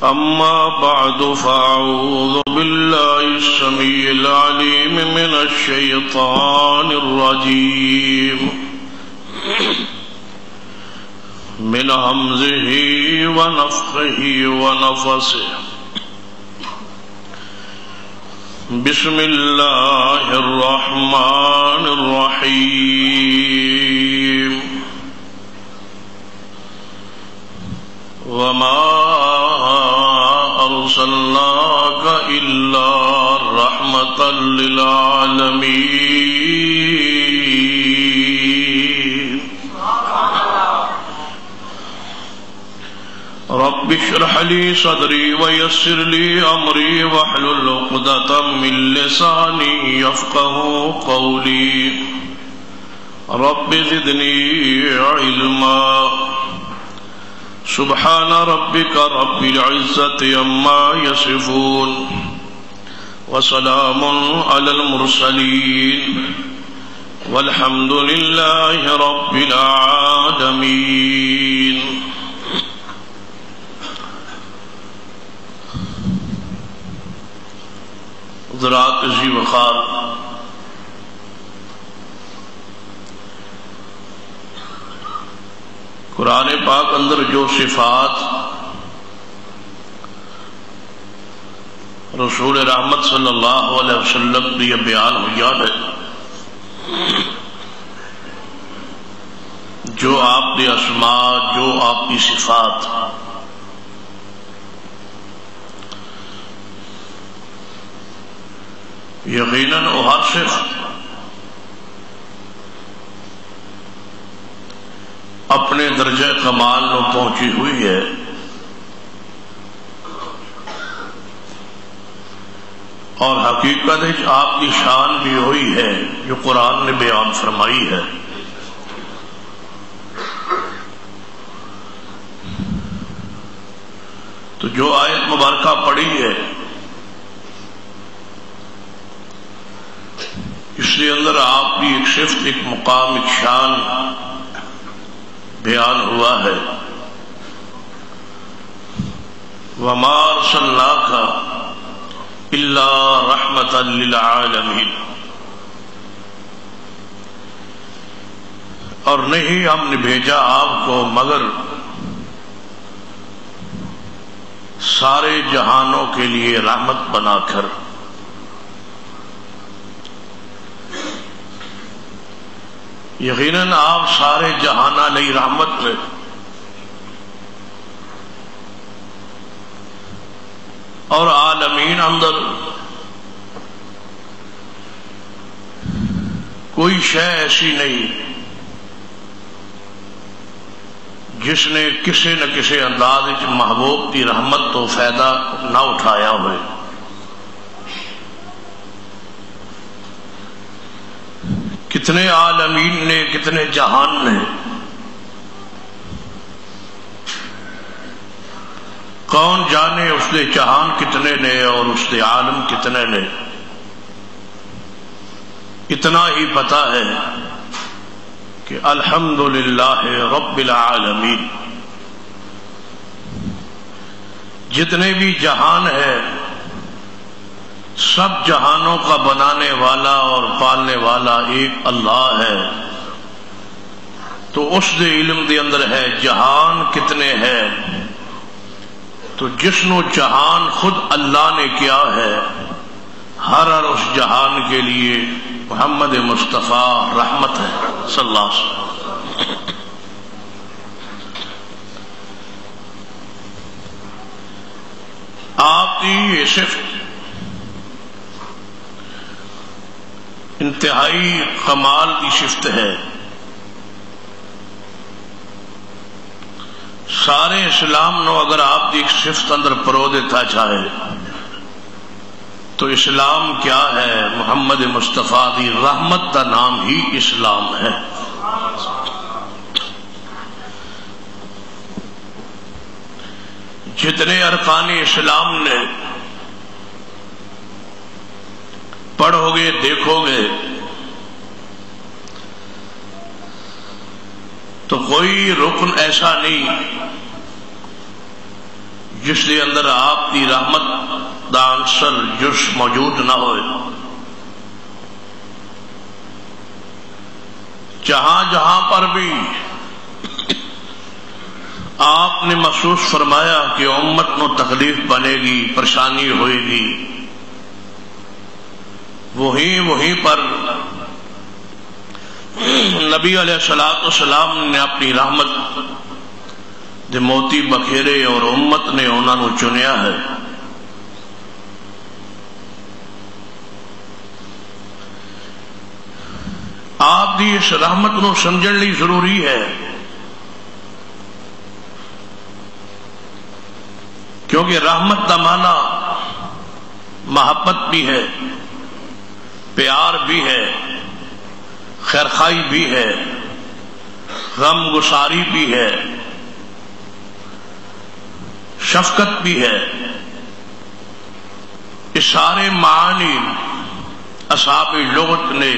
أما بعد فأعوذ بالله السميع العليم من الشيطان الرجيم من همزه ونفخه ونفثه بسم الله الرحمن الرحيم وما أرسلناك إلا رحمة للعالمين رب اشرح لي صدري ويسر لي أمري واحلل عقدة من لساني يفقهوا قولي رب زدني علما سبحان ربك رب العزة عما يصفون وسلام على المرسلين والحمد لله رب العالمين حضرات عزیز وقار، قرآن پاک اندر جو صفات رسول رحمت صلی اللہ علیہ وسلم یہ بیان ہوئی ہے، جو آپ کے اسماء، جو آپ کی صفات، یقیناً وہ ہر صفت اپنے درجہ کمال نو پہنچی ہوئی ہے، اور حقیقت ہے آپ کی شان بھی ہوئی ہے جو قرآن نے بیان فرمائی ہے۔ تو جو آیت مبارکہ پڑھی ہے اس کے اندر آپ کی ایک صفت، ایک مقام، ایک شان بیان ہوا ہے۔ وَمَا أَرْسَلْنَاكَ إِلَّا رَحْمَةً لِلْعَالَمِينَ، اور نہیں ہم نے بھیجا آپ کو مگر سارے جہانوں کے لیے رحمت بنا کر۔ یقیناً آپ سارے جہانہ لئی رحمت میں، اور عالمین اندر کوئی شے ایسی نہیں جس نے کسی نہ کسی انداز محبوب کی رحمت تو فائدہ نہ اٹھایا ہوئے۔ کتنے عالمین نے، کتنے جہان نے، کون جانے اس نے جہان کتنے نے اور اس نے عالم کتنے نے۔ اتنا ہی پتا ہے کہ الحمدللہ رب العالمین، جتنے بھی جہان ہے سب جہانوں کا بنانے والا اور پالنے والا ایک اللہ ہے۔ تو اس دے علم دے اندر ہے جہان کتنے ہے، تو جس نو جہان خود اللہ نے کیا ہے، ہر اس جہان کے لیے محمد مصطفیٰ رحمت ہے صلی اللہ علیہ وسلم۔ آپ کی یہ صفت انتہائی کمال کی صفت ہے۔ سارے اسلام نو اگر آپ کی ایک صفت اندر پرو دیتا چاہے تو اسلام کیا ہے؟ محمد مصطفیٰ دی رحمت کا نام ہی اسلام ہے۔ جتنے ارکان اسلام نے پڑھو گے، دیکھو گے تو کوئی رکن ایسا نہیں جس دے اندر آپ کی رحمت دا عنصر جس موجود نہ ہوئے. جہاں جہاں پر بھی آپ نے محسوس فرمایا کہ امت نو تکلیف بنے گی، پریشانی ہوئے گی، وہیں پر نبی علیہ الصلوۃ والسلام نے اپنی رحمت دے موتی بکھیرے اور امت نے انہاں نو چنیا ہے. آپ دی اس رحمت نو سمجھن لی ضروری ہے، کیونکہ رحمت دا معنی محبت بھی ہے، پیار بھی ہے، خیرخواہی بھی ہے، غم گساری بھی ہے، شفقت بھی ہے. اس سارے معانی اصحاب لغت نے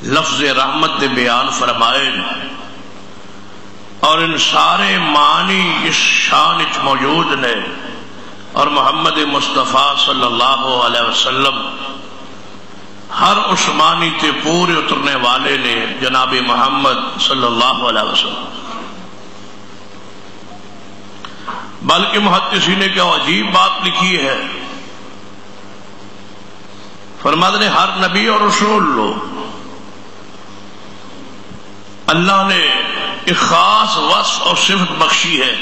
لفظ رحمت دے بیان فرمائے، اور ان سارے معنی اس شان اچ موجود نے. اور محمد مصطفیٰ صلی اللہ علیہ وسلم ہر اس معنی تے پورے اترنے والے نے جناب محمد صلی اللہ علیہ وسلم. بلکہ محدثین نے کیا عجیب بات لکھی ہے، فرماتے ہیں ہر نبی اور رسول لو اللہ نے ایک خاص وصف اور صفت بخشی ہے.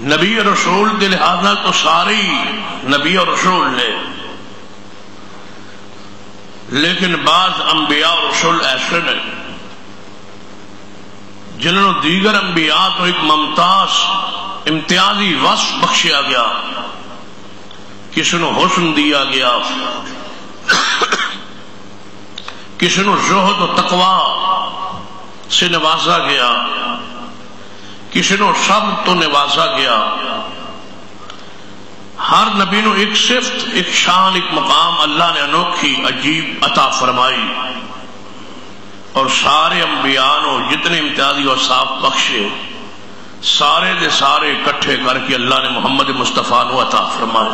نبی اور رسول کے لحاظ تو سارے نبی اور رسول نے، لیکن بعض انبیاء اور رسول ایسے نے جنہوں دیگر انبیاء تو ایک ممتاز امتیازی وصف بخشیا گیا، کسی نو حسن دیا گیا، کسی نو زہد و تقوی سے نوازا گیا، کسی نو صبر تو نوازا گیا. ہر نبی نو ایک صفت، ایک شان، ایک مقام اللہ نے انوکھی عجیب عطا فرمائی، اور سارے انبیاء نو جتنے امتیازی اور صاف بخشے سارے دے سارے کٹھے کر کے اللہ نے محمد مصطفیٰ نو عطا فرمائے.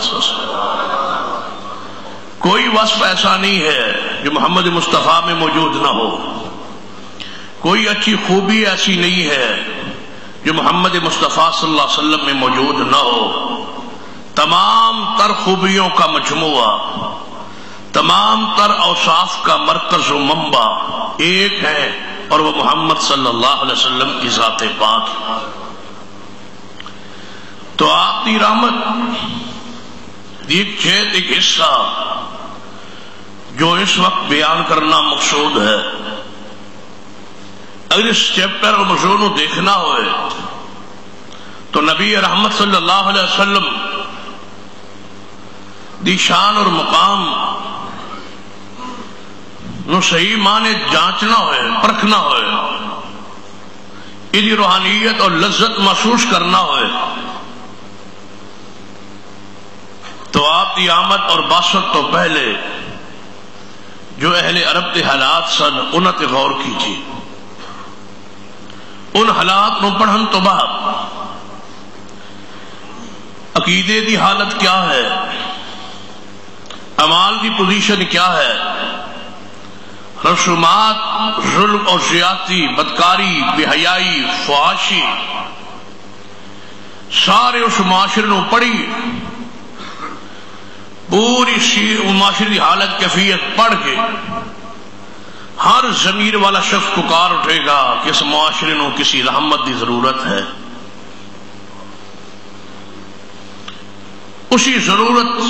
کوئی وصف ایسا نہیں ہے جو محمد مصطفیٰ میں موجود نہ ہو، کوئی اچھی خوبی ایسی نہیں ہے جو محمد مصطفیٰ صلی اللہ علیہ وسلم میں موجود نہ ہو. تمام تر خوبیوں کا مجموعہ، تمام تر اوصاف کا مرکز و منبع ایک ہے، اور وہ محمد صلی اللہ علیہ وسلم کی ذات پاک. تو آپ کی رحمت ایک چیت، ایک حصہ جو اس وقت بیان کرنا مقصود ہے. اگر اس چیپٹر اور موضوع نو دیکھنا ہوئے تو نبی رحمت صلی اللہ علیہ وسلم دی شان اور مقام نو صحیح معنی جانچنا ہوئے، پرکھنا ہوئے، ادھی روحانیت اور لذت محسوس کرنا ہوئے، تو آپ کی آمد اور باسط تو پہلے جو اہل عرب کے حالات سن انہاں تے غور کیجیے. ان حالات نو پڑھن تو بعد عقیدے دی حالت کیا ہے، اعمال دی پوزیشن کیا ہے، رسومات، ظلم اور زیادتی، بدکاری، بے حیائی، فحاشی، سارے اس معاشرے نو پڑھی، پوری معاشرے کی حالت کیفیت پڑھ کے ہر ضمیر والا شخص پکار اٹھے گا کہ اس معاشرے نو کسی رحمت کی ضرورت ہے. اسی ضرورت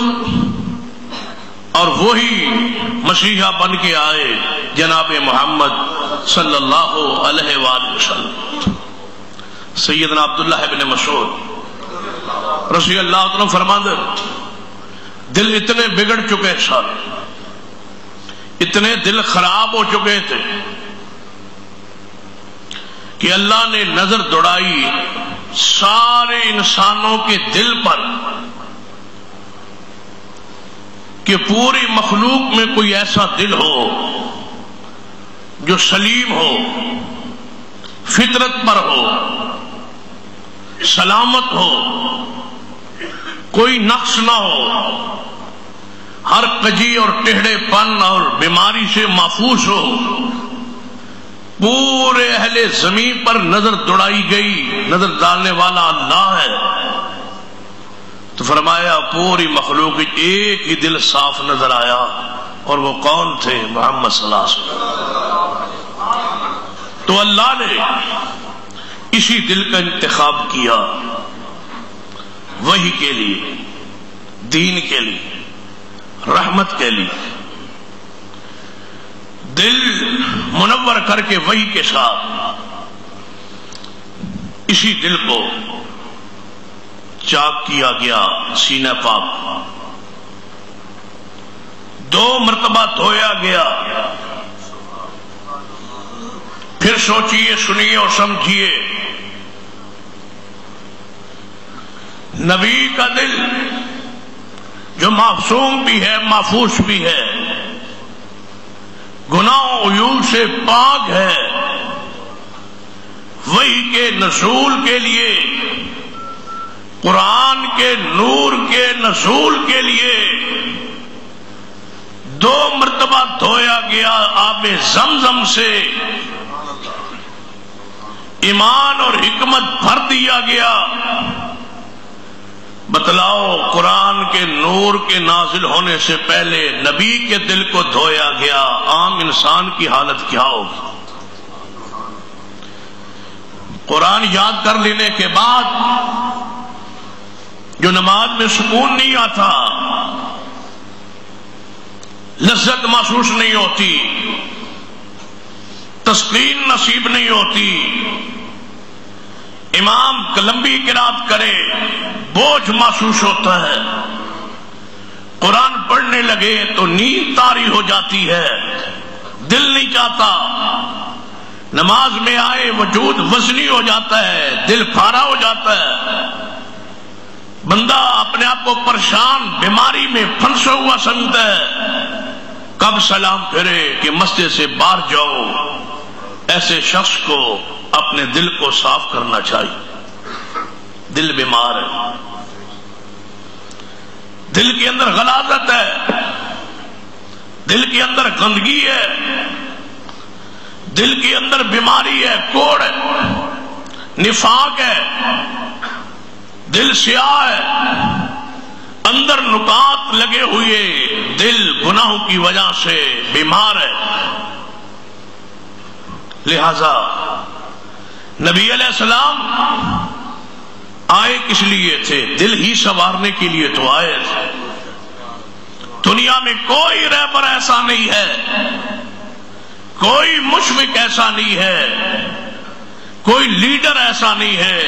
اور وہی مسیحا بن کے آئے جناب محمد صلی اللہ علیہ وآلہ وسلم. سیدنا عبداللہ ابن مسعود رضی اللہ عنہ فرماتے دل اتنے بگڑ چکے سن، اتنے دل خراب ہو چکے تھے کہ اللہ نے نظر دوڑائی سارے انسانوں کے دل پر کہ پوری مخلوق میں کوئی ایسا دل ہو جو سلیم ہو، فطرت پر ہو، سلامت ہو، کوئی نقص نہ ہو، ہر کجی اور ٹیڑھے پن اور بیماری سے محفوظ ہو، پورے اہل زمین پر نظر دوڑائی گئی، نظر ڈالنے والا اللہ ہے۔ تو فرمایا پوری مخلوق ایک ہی دل صاف نظر آیا، اور وہ کون تھے؟ محمد صلی اللہ علیہ وسلم۔ تو اللہ نے اسی دل کا انتخاب کیا، وحی کے لیے، دین کے لیے، رحمت کے لیے، دل منور کر کے وحی کے ساتھ اسی دل کو چاک کیا گیا، سینہ پاک 2 مرتبہ دھویا گیا۔ پھر سوچئے، سنیے اور سمجھیے، نبی کا دل جو معصوم بھی ہے، محفوظ بھی ہے، گناہ و عیوب سے پاک ہے، وحی کے نزول کے لیے، قرآن کے نور کے نزول کے لیے 2 مرتبہ دھویا گیا آب زمزم سے، ایمان اور حکمت بھر دیا گیا۔ بتلاؤ، قرآن کے نور کے نازل ہونے سے پہلے نبی کے دل کو دھویا گیا، عام انسان کی حالت کیا ہوگی؟ قرآن یاد کر لینے کے بعد جو نماز میں سکون نہیں آتا، لذت محسوس نہیں ہوتی، تسکین نصیب نہیں ہوتی، امام لمبی قرات کرے بوجھ محسوس ہوتا ہے، قرآن پڑھنے لگے تو نیند طاری ہو جاتی ہے، دل نہیں چاہتا، نماز میں آئے وجود وزنی ہو جاتا ہے، دل پھارا ہو جاتا ہے، بندہ اپنے آپ کو پریشان، بیماری میں پھنسا ہوا سمجھتا ہے۔ کب سلام پھرے کہ مسجد سے باہر جاؤ؟ ایسے شخص کو اپنے دل کو صاف کرنا چاہیے۔ دل بیمار ہے، دل کے اندر غلاظت ہے، دل کے اندر گندگی ہے، دل کے اندر بیماری ہے، کوڑ ہے، نفاق ہے، دل سیاہ ہے، اندر نکات لگے ہوئے، دل گناہوں کی وجہ سے بیمار ہے۔ لہذا نبی علیہ السلام آئے کس لیے تھے؟ دل ہی سنوارنے کے لیے تو آئے تھے۔ دنیا میں کوئی رہبر ایسا نہیں ہے، کوئی مشفق ایسا نہیں ہے، کوئی لیڈر ایسا نہیں ہے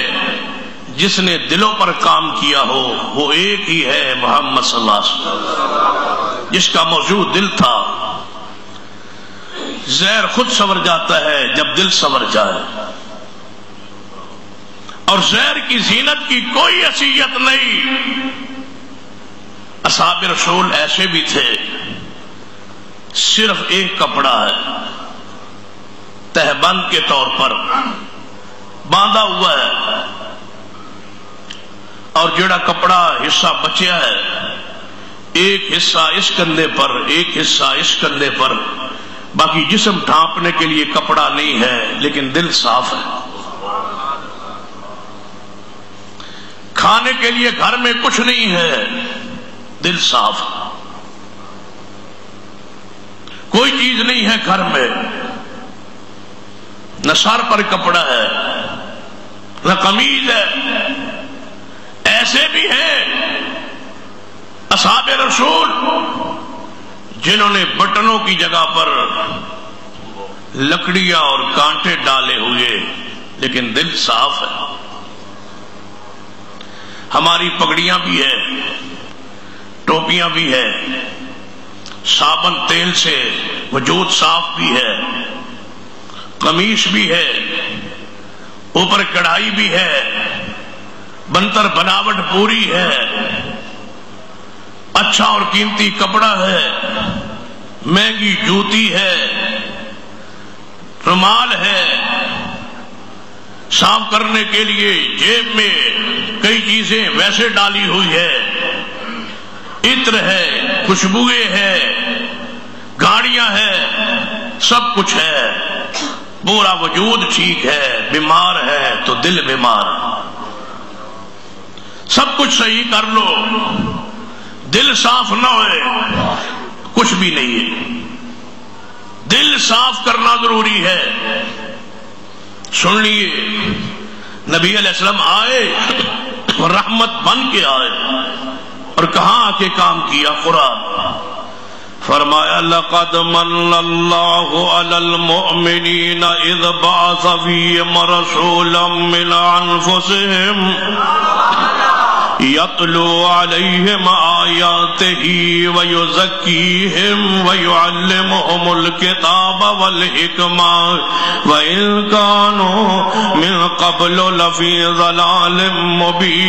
جس نے دلوں پر کام کیا ہو، وہ ایک ہی ہے، محمد صلی اللہ علیہ وسلم، جس کا موضوع دل تھا۔ زہر خود سنور جاتا ہے جب دل سنور جائے، اور زہر کی زینت کی کوئی حیثیت نہیں۔ اصحاب رسول ایسے بھی تھے، صرف ایک کپڑا ہے، تہبند کے طور پر باندھا ہوا ہے، اور جڑا کپڑا حصہ بچیا ہے، ایک حصہ اس کندھے پر، ایک حصہ اس کندھے پر، باقی جسم ڈھانپنے کے لیے کپڑا نہیں ہے، لیکن دل صاف ہے۔ کھانے کے لیے گھر میں کچھ نہیں ہے، دل صاف ہے۔ کوئی چیز نہیں ہے گھر میں، نہ سر پر کپڑا ہے، نہ قمیض ہے۔ ایسے بھی ہیں اصحاب رسول جنہوں نے بٹنوں کی جگہ پر لکڑیاں اور کانٹے ڈالے ہوئے، لیکن دل صاف ہے۔ ہماری پگڑیاں بھی ہے، ٹوپیاں بھی ہے، صابن تیل سے وجود صاف بھی ہے، قمیص بھی ہے، اوپر کڑھائی بھی ہے، بنتر بناوٹ پوری ہے، اچھا اور قیمتی کپڑا ہے، مہنگی جوتی ہے، رومال ہے، صاف کرنے کے لیے جیب میں کئی چیزیں ویسے ڈالی ہوئی ہے، عطر ہے، خوشبوئیں ہے، گاڑیاں ہے، سب کچھ ہے، پورا وجود ٹھیک ہے، بیمار ہے تو دل بیمار، سب کچھ صحیح کر لو، دل صاف نہ ہوئے کچھ بھی نہیں ہے۔ دل صاف کرنا ضروری ہے۔ سن لیے نبی علیہ السلام آئے اور رحمت بن کے آئے، اور کہاں آ کے کام کیا؟ قرآن فرمایا لقد من اللہ علی المؤمنین اذ بعث فیہم رسولا من انفسہم یتلو علیہم آیاتہ ویزکیہم ویعلمہم الکتاب والحکمہ وإن کانوا من قبل لفی ضلال مبین۔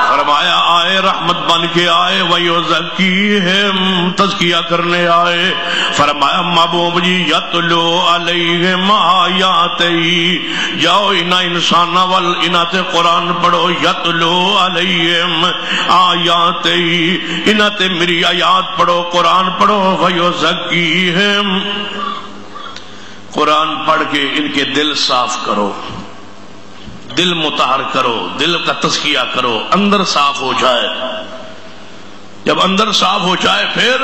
فرمایا آئے رحمت بن کے آئے، وَيُزَكِّيهِمْ تزکیہ کرنے آئے۔ فرمایا محبوب جی یتلو علیہم آیاتہی، جاؤ انہا انسانا والانات قرآن پڑھو، یتلو علیہم آیاتہی، انہا میری آیات پڑھو، قرآن پڑھو، وَيُزَكِّيهِمْ، قرآن پڑھ کے ان کے دل صاف کرو، دل مطہر کرو، دل کا تزکیہ کرو، اندر صاف ہو جائے۔ جب اندر صاف ہو جائے پھر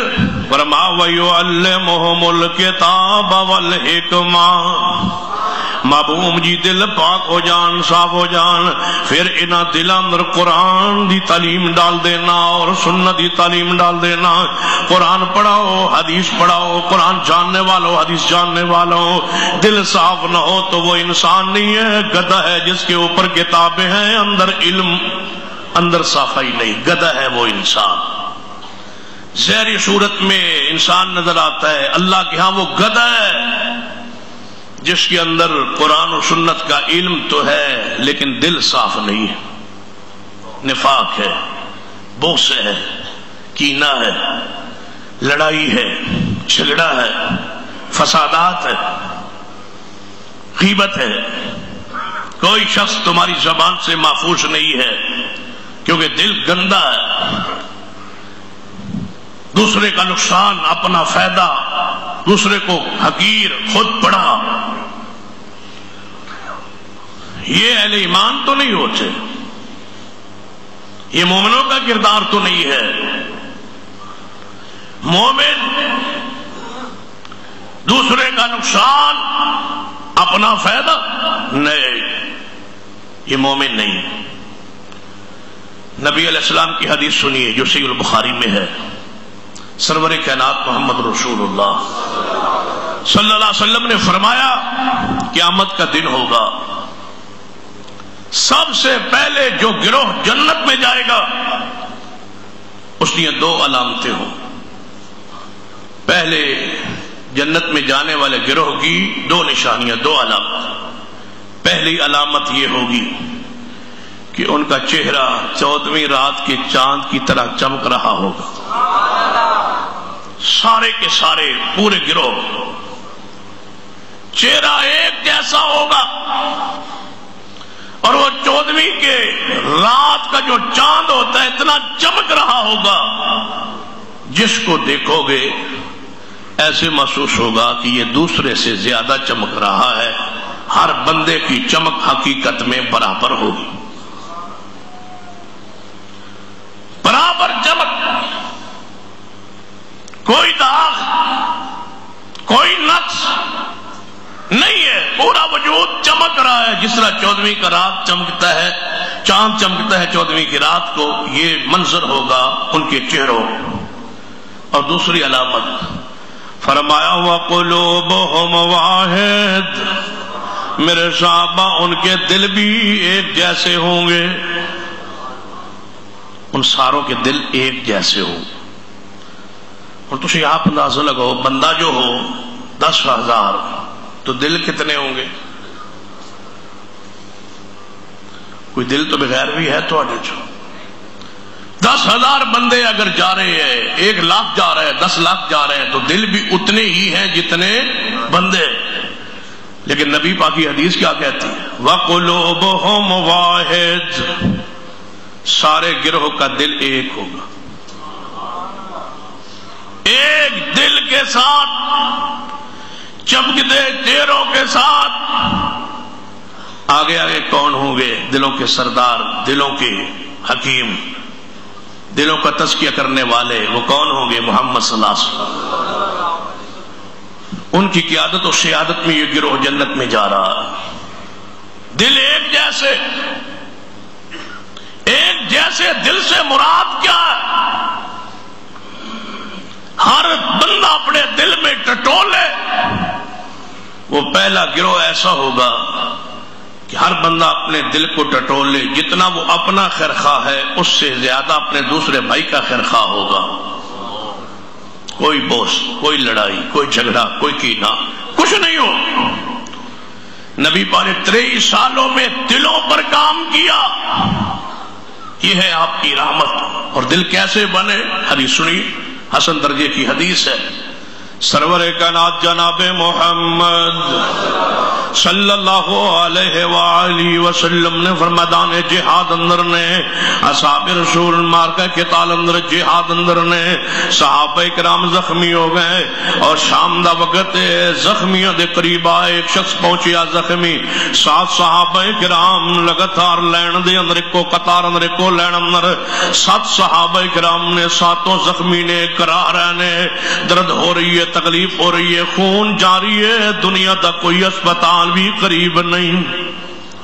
فرمایا وَيُعَلِّمُهُمُ الْكِتَابَ وَالْحِكْمَةَ، محبوب جی دل پاک ہو جان، صاف ہو جان، پھر انہاں دل اندر قرآن دی تعلیم ڈال دینا اور سنت دی تعلیم ڈال دینا۔ قرآن پڑھاؤ، حدیث پڑھاؤ، قرآن جاننے والوں، حدیث جاننے والوں۔ دل صاف نہ ہو تو وہ انسان نہیں ہے، گدھا ہے جس کے اوپر کتابیں ہیں، اندر علم، اندر صافائی نہیں، گدھا ہے وہ انسان۔ ظاہری صورت میں انسان نظر آتا ہے، اللہ کے ہاں وہ گدھا ہے جس کے اندر قرآن و سنت کا علم تو ہے لیکن دل صاف نہیں ہے، نفاق ہے، بغض ہے، کینہ ہے، لڑائی ہے، جھگڑا ہے، فسادات ہے، غیبت ہے۔ کوئی شخص تمہاری زبان سے محفوظ نہیں ہے کیونکہ دل گندا ہے، دوسرے کا نقصان، اپنا فائدہ، دوسرے کو حقیر، خود بڑا، یہ اہل ایمان تو نہیں ہوتے، یہ مومنوں کا کردار تو نہیں ہے۔ مومن دوسرے کا نقصان، اپنا فائدہ نہیں، یہ مومن نہیں۔ نبی علیہ السلام کی حدیث سنیے جو صحیح البخاری میں ہے، سرور کائنات محمد رسول اللہ صلی اللہ علیہ وسلم نے فرمایا قیامت کا دن ہوگا، سب سے پہلے جو گروہ جنت میں جائے گا اس کی دو علامتیں ہوں۔ پہلے جنت میں جانے والے گروہ کی دو نشانیاں، دو علامت۔ پہلی علامت یہ ہوگی کہ ان کا چہرہ 14ویں رات کے چاند کی طرح چمک رہا ہوگا، سارے کے سارے پورے گروہ چہرہ ایک جیسا ہوگا، اور وہ 14ویں کے رات کا جو چاند ہوتا ہے اتنا چمک رہا ہوگا، جس کو دیکھو گے ایسے محسوس ہوگا کہ یہ دوسرے سے زیادہ چمک رہا ہے۔ ہر بندے کی چمک حقیقت میں برابر ہوگی، برابر چمک، کوئی داغ، کوئی نقص نہیں ہے، پورا وجود چمک رہا ہے جس طرح 14ویں کا رات چمکتا ہے، چاند چمکتا ہے 14ویں کی رات کو، یہ منظر ہوگا ان کے چہروں۔ اور دوسری علامت فرمایا وَقُلُوبُهُمْ وَاحِدٌ، میرے صحابہ ان کے دل بھی ایک جیسے ہوں گے، ان ساروں کے دل ایک جیسے ہوں۔ اور تجھے آپ اندازہ لگاؤ، بندہ جو ہو 10,000 تو دل کتنے ہوں گے؟ کوئی دل تو بغیر بھی ہے تو 10,000 بندے اگر جا رہے ہیں، 1 لاکھ جا رہے ہیں، 10 لاکھ جا رہے ہیں، تو دل بھی اتنے ہی ہیں جتنے بندے. لیکن نبی پاک کی حدیث کیا کہتی ہے؟ وَقُلُوبُهُمْ وَاحِدٌ، سارے گروہ کا دل ایک ہوگا. ایک دل کے ساتھ، چمکتے چہروں کے ساتھ. آگے آگے کون ہوں گے؟ دلوں کے سردار، دلوں کے حکیم، دلوں کا تزکیہ کرنے والے. وہ کون ہوں گے؟ محمد صلی اللہ علیہ وسلم. ان کی قیادت اور سیادت میں یہ گروہ جنت میں جا رہا. دل ایک جیسے، ایک جیسے دل سے مراد کیا ہے؟ ہر بندہ اپنے دل میں ٹٹولے. وہ پہلا گروہ ایسا ہوگا کہ ہر بندہ اپنے دل کو ٹٹولے. جتنا وہ اپنا خیرخواہ ہے اس سے زیادہ اپنے دوسرے بھائی کا خیرخواہ ہوگا. کوئی بوس، کوئی لڑائی، کوئی جھگڑا، کوئی کینہ، کچھ نہیں ہو. نبی پاک نے 23 سالوں میں دلوں پر کام کیا. یہ ہے آپ کی رحمت. اور دل کیسے بنے؟ حدیث سنی، حسن درجے کی حدیث ہے. سرور کائنات جناب محمد صلی اللہ علیہ وآلہ وسلم نے فرمیدان جہاد اندر نے اصحاب رسول مارکہ قتال اندر جہاد اندر نے صحابہ کرام زخمی ہو گئے. اور شام دا وقت زخمیوں دے قریب آئے. ایک شخص پہنچیا زخمی. 7 صحابہ کرام لگاتار لین دے اندر کو قطار اندر کو لین اندر 7 صحابہ کرام نے 7 زخمی نے کرا رہنے. درد ہو رہی ہے، تکلیف ہو رہی ہے، خون جاری ہے. دنیا دا کوئی اسپتال بھی قریب نہیں.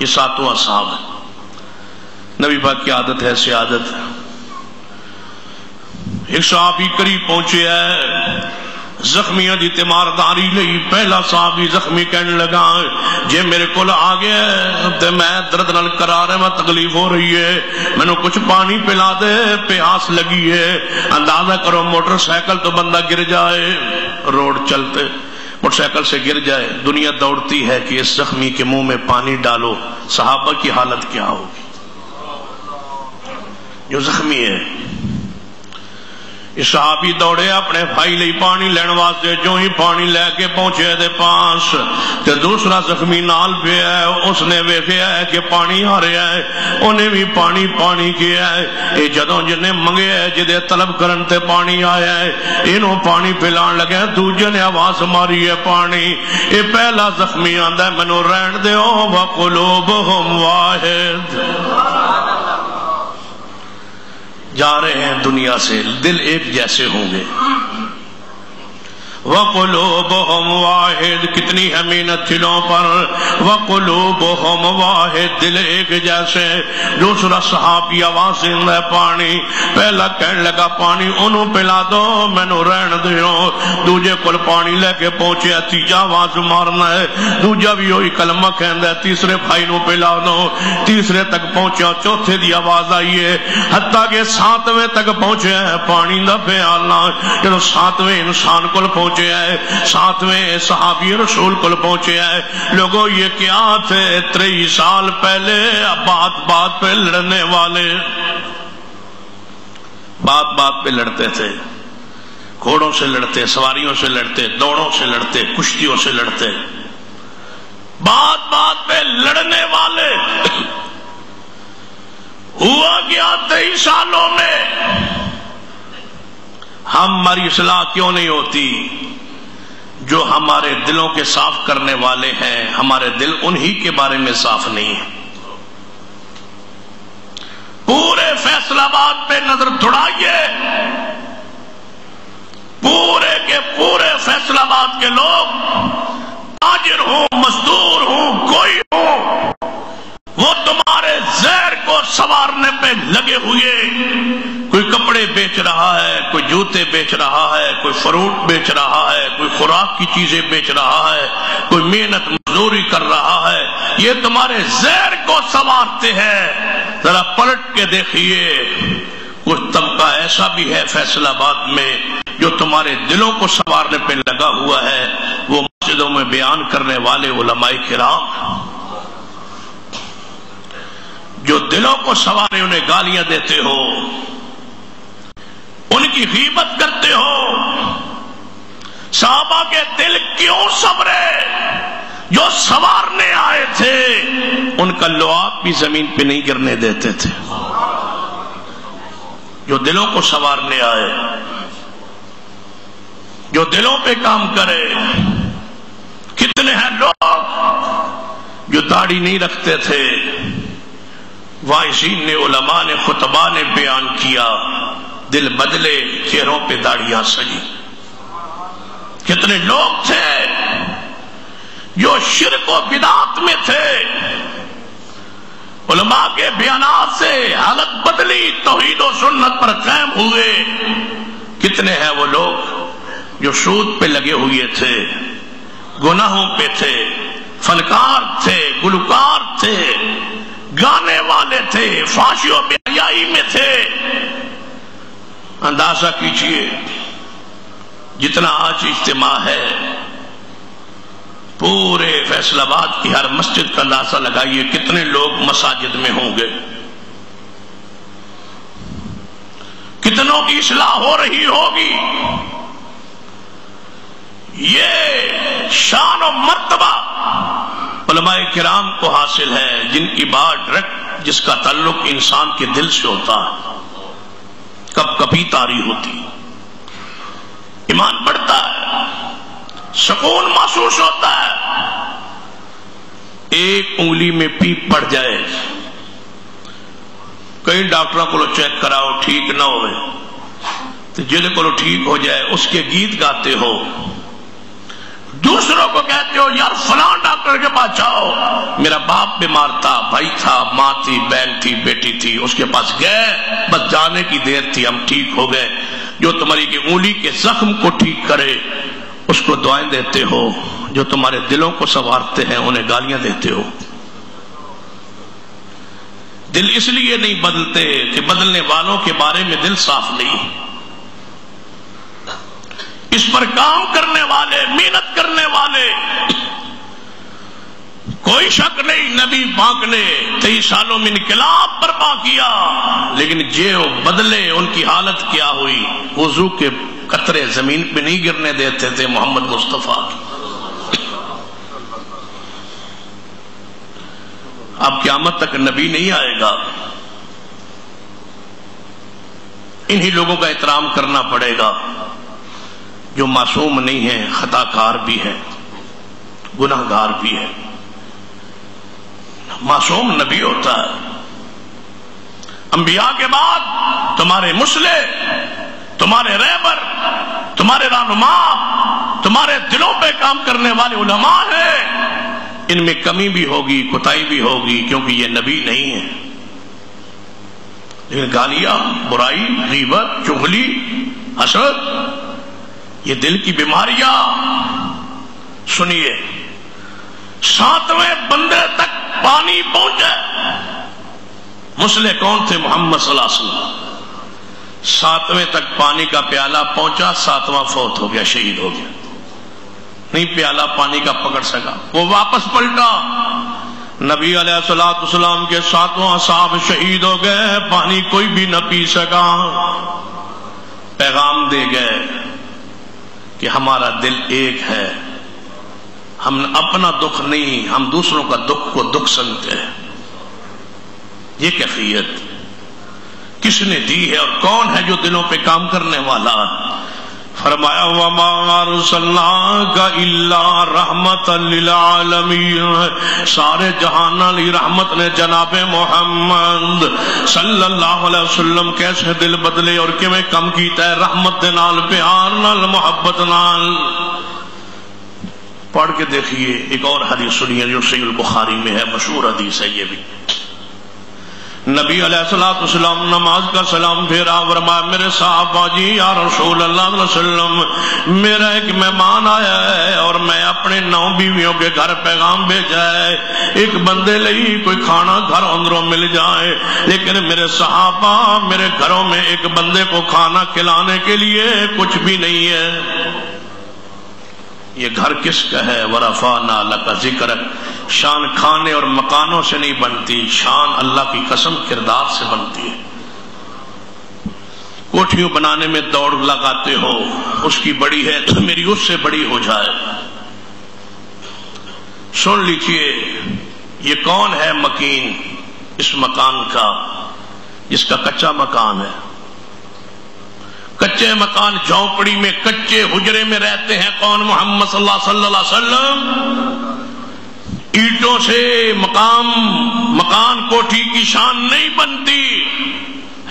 یہ 7 اصحاب ہیں. نبی پاک کی عادت ہے، سیادت ہے. ایک صحابی قریب پہنچے ہے، زخمیاں دی تیمارداری لئی. پہلا صحابی زخمی کہنے لگا جے میرے کول آ گیا تے میں درد نال کرا رہا، میں تکلیف ہو رہی ہے، مینوں کچھ پانی پلا دے، پیاس لگی ہے. اندازہ کرو موٹر سائیکل تو بندہ گر جائے، روڈ چلتے موٹر سائیکل سے گر جائے. دنیا دوڑتی ہے کہ اس زخمی کے منہ میں پانی ڈالو. صحابہ کی حالت کیا ہوگی جو زخمی ہے؟ صحابی دوڑے اپنے بھائی لئی پانی لین واسطے. جو ہی پانی لے کے پہنچے دے پاس تے دوسرا زخمی نال پیا ہے. اس نے ویکھیا ہے کہ پانی آ رہا ہے، انہیں بھی پانی کیا ہے. اے جدوں جنے منگے ہے، جدے طلب کرن تے پانی آیا ہے، انہوں پانی پلان لگے. دوجے نے آواز ماری ہے پانی. اے پہلا زخمی آندا ہے مینوں رہن دیو. وقلوبہم واحد. جا رہے ہیں دنیا سے، دل ایک جیسے ہوں گے. وَقُلُوبُهُمْ وَاحِدٌ. کتنی ہے محنت دلوں پر. وَقُلُوبُهُمْ وَاحِدٌ. دل ایک جیسے. دوسرا صحابی آواز ہے پانی. پہلا کہنے لگا پانی انہوں پلا دو، مینوں رہن دیو. دوجے کول پانی لے کے پہنچے. تیجا آواز مارنا ہے، دوجا بھی وہی کلمہ کہندا ہے. تیسرے بھائی نوں پلا دو. تیسرے تک پہنچا، چوتھے دی آواز آئی ہے، حتیٰ کہ 7ویں تک پہنچے ہیں. پانی دا پیالہ جب 7ویں انسان کول پہنچے ہے، 7ویں صحابی رسول کل پہنچے ہے. لوگوں یہ کیا تھے 23 سال پہلے بات پہ لڑنے والے، بات پہ لڑتے تھے. گھوڑوں سے لڑتے، سواریوں سے لڑتے، دوڑوں سے لڑتے، کشتیوں سے لڑتے. بات پہ لڑنے والے. ہوا کیا 23 سالوں میں؟ ہماری اصلاح کیوں نہیں ہوتی؟ جو ہمارے دلوں کے صاف کرنے والے ہیں، ہمارے دل انہی کے بارے میں صاف نہیں ہیں. پورے فیصل آباد پہ نظر دوڑائیے، پورے کے پورے فیصل آباد کے لوگ، تاجر ہوں، مزدور ہوں، کوئی ہوں، وہ تمہارے زہر کو سوارنے پہ لگے ہوئے. کوئی کپڑے بیچ رہا ہے، کوئی جوتے بیچ رہا ہے، کوئی فروٹ بیچ رہا ہے، کوئی خوراک کی چیزیں بیچ رہا ہے، کوئی محنت مزدوری کر رہا ہے. یہ تمہارے زہر کو سوارتے ہیں. ذرا پلٹ کے دیکھیے، کچھ طبقہ ایسا بھی ہے فیصل آباد میں جو تمہارے دلوں کو سوارنے پہ لگا ہوا ہے. وہ مسجدوں میں بیان کرنے والے علماء کرام جو دلوں کو سوارے انہیں گالیاں دیتے ہو. ان کی غیبت کرتے ہو. صحابہ کے دل کیوں سبرے؟ جو سوارنے آئے تھے ان کا لعاب بھی زمین پہ نہیں گرنے دیتے تھے. جو دلوں کو سوارنے آئے، جو دلوں پہ کام کرے. کتنے ہیں لوگ جو داڑھی نہیں رکھتے تھے، واعظین نے، علماء نے، خطباء نے بیان کیا، دل بدلے، چہروں پہ داڑھیاں سجی. کتنے لوگ تھے جو شرک و بدعت میں تھے، علماء کے بیانات سے حالت بدلی، توحید و سنت پر قائم ہوئے. کتنے ہیں وہ لوگ جو سود پہ لگے ہوئے تھے، گناہوں پہ تھے، فنکار تھے، گلوکار تھے، گانے والے تھے، فحاشی و بے حیائی میں تھے. اندازہ کیجئے جتنا آج اجتماع ہے، پورے فیصل آباد کی ہر مسجد کا اندازہ لگائیے کتنے لوگ مساجد میں ہوں گے، کتنوں کی اصلاح ہو رہی ہوگی. یہ شان و مرتبہ علماء کرام کو حاصل ہے، جن کی بات ڈائریکٹ، جس کا تعلق انسان کے دل سے ہوتا ہے. کب کبھی طاری ہوتی، ایمان بڑھتا ہے، سکون محسوس ہوتا ہے. ایک انگلی میں پیپ پڑ جائے، کئی ڈاکٹروں کو چیک کراؤ ٹھیک نہ ہوئے تو جن کو ٹھیک ہو جائے اس کے گیت گاتے ہو، دوسروں کو کہتے ہو یار فلاں ڈاکٹر کے پاس جاؤ، میرا باپ بیمار تھا، بھائی تھا، ماں تھی، بہن تھی، بیٹی تھی، اس کے پاس گئے، بس جانے کی دیر تھی، ہم ٹھیک ہو گئے. جو تمہاری کی انگلی کے زخم کو ٹھیک کرے اس کو دعائیں دیتے ہو، جو تمہارے دلوں کو سنوارتے ہیں انہیں گالیاں دیتے ہو. دل اس لیے نہیں بدلتے کہ بدلنے والوں کے بارے میں دل صاف نہیں. اس پر کام کرنے والے، محنت کرنے والے، کوئی شک نہیں نبی پاک نے 23 سالوں میں انقلاب برپا کیا، لیکن جو بدلے ان کی حالت کیا ہوئی، وضو کے قطرے زمین پہ نہیں گرنے دیتے تھے محمد مصطفیٰ. اب قیامت تک نبی نہیں آئے گا، انہی لوگوں کا احترام کرنا پڑے گا جو معصوم نہیں ہیں، خطا کار بھی ہیں، گناہ گار بھی ہیں. معصوم نبی ہوتا ہے. انبیاء کے بعد تمہارے مصلح، تمہارے رہبر، تمہارے رہنما، تمہارے دلوں پہ کام کرنے والے علماء ہیں. ان میں کمی بھی ہوگی، کوتاہی بھی ہوگی، کیونکہ یہ نبی نہیں ہے. لیکن گالیاں، برائی، غیبت، چغلی، حسد، یہ دل کی بیماریاں. سنیے، 7ویں بندے تک پانی پہنچے. مصلح کون تھے؟ محمد صلی اللہ علیہ وسلم. 7ویں تک پانی کا پیالہ پہنچا، 7واں فوت ہو گیا، شہید ہو گیا. نہیں پیالہ پانی کا پکڑ سکا، وہ واپس پلٹا. نبی علیہ الصلوۃ والسلام کے 7واں صاحب شہید ہو گئے، پانی کوئی بھی نہ پی سکا. پیغام دے گئے کہ ہمارا دل ایک ہے، ہم اپنا دکھ نہیں، ہم دوسروں کا دکھ کو دکھ سمجھتے ہیں. یہ کیفیت کس نے دی ہے اور کون ہے جو دلوں پہ کام کرنے والا؟ فرمایا وَمَا أَرْسَلْنَاكَ إِلَّا رَحْمَةً لِلْعَالَمِينَ. سارے جہان علی رحمت نے جناب محمد صلی اللہ علیہ وسلم کیسے دل بدلے اور کیویں کم کیتا ہے، رحمت دے نال، پیار نال، محبت نال. پڑھ کے دیکھیے ایک اور حدیث سنیے جو صحیح البخاری میں ہے، مشہور حدیث ہے. یہ بھی نبی علیہ الصلوۃ والسلام نماز کا سلام پھیرا، فرمایا میرے صحابہ جی یا رسول اللہ صلی اللہ علیہ وسلم، میرا ایک مہمان آیا ہے اور میں اپنے 9 بیویوں کے گھر پیغام بھیجا ہے، ایک بندے لئی کوئی کھانا گھر اندروں مل جائے. لیکن میرے صحابہ، میرے گھروں میں ایک بندے کو کھانا کھلانے کے لیے کچھ بھی نہیں ہے. یہ گھر کس کا ہے؟ وَرَفَعْنَا لَكَ ذِكْرَكَ. شان کھانے اور مکانوں سے نہیں بنتی، شان اللہ کی قسم کردار سے بنتی ہے. کوٹھیوں بنانے میں دوڑ لگاتے ہو، اس کی بڑی ہے تو میری اس سے بڑی ہو جائے۔ سن لیجئے، یہ کون ہے مکین اس مکان کا جس کا کچا مکان ہے؟ کچے مکان جھونپڑی میں کچے حجرے میں رہتے ہیں کون؟ محمد صلی اللہ علیہ وسلم۔ اینٹوں سے مکان کوٹھی کی شان نہیں بنتی،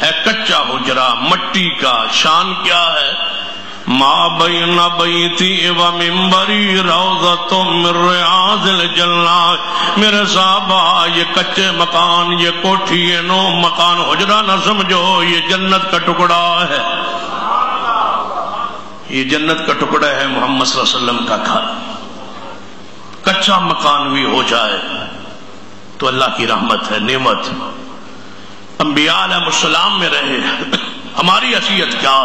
ہے کچا حجرہ مٹی کا۔ شان کیا ہے؟ ما بین بیتی و منبری روضۃ من ریاض الجنہ۔ میرے صحابہ، یہ کچے مکان، یہ کوٹھی، یہ نو مکان حجرہ نہ سمجھو، یہ جنت کا ٹکڑا ہے۔ یہ جنت کا ٹکڑا ہے محمد صلی اللہ علیہ وسلم کا گھر۔ کچا مکان بھی ہو جائے تو اللہ کی رحمت ہے، نعمت۔ انبیاء علیہ السلام میں رہے، ہماری حیثیت کیا؟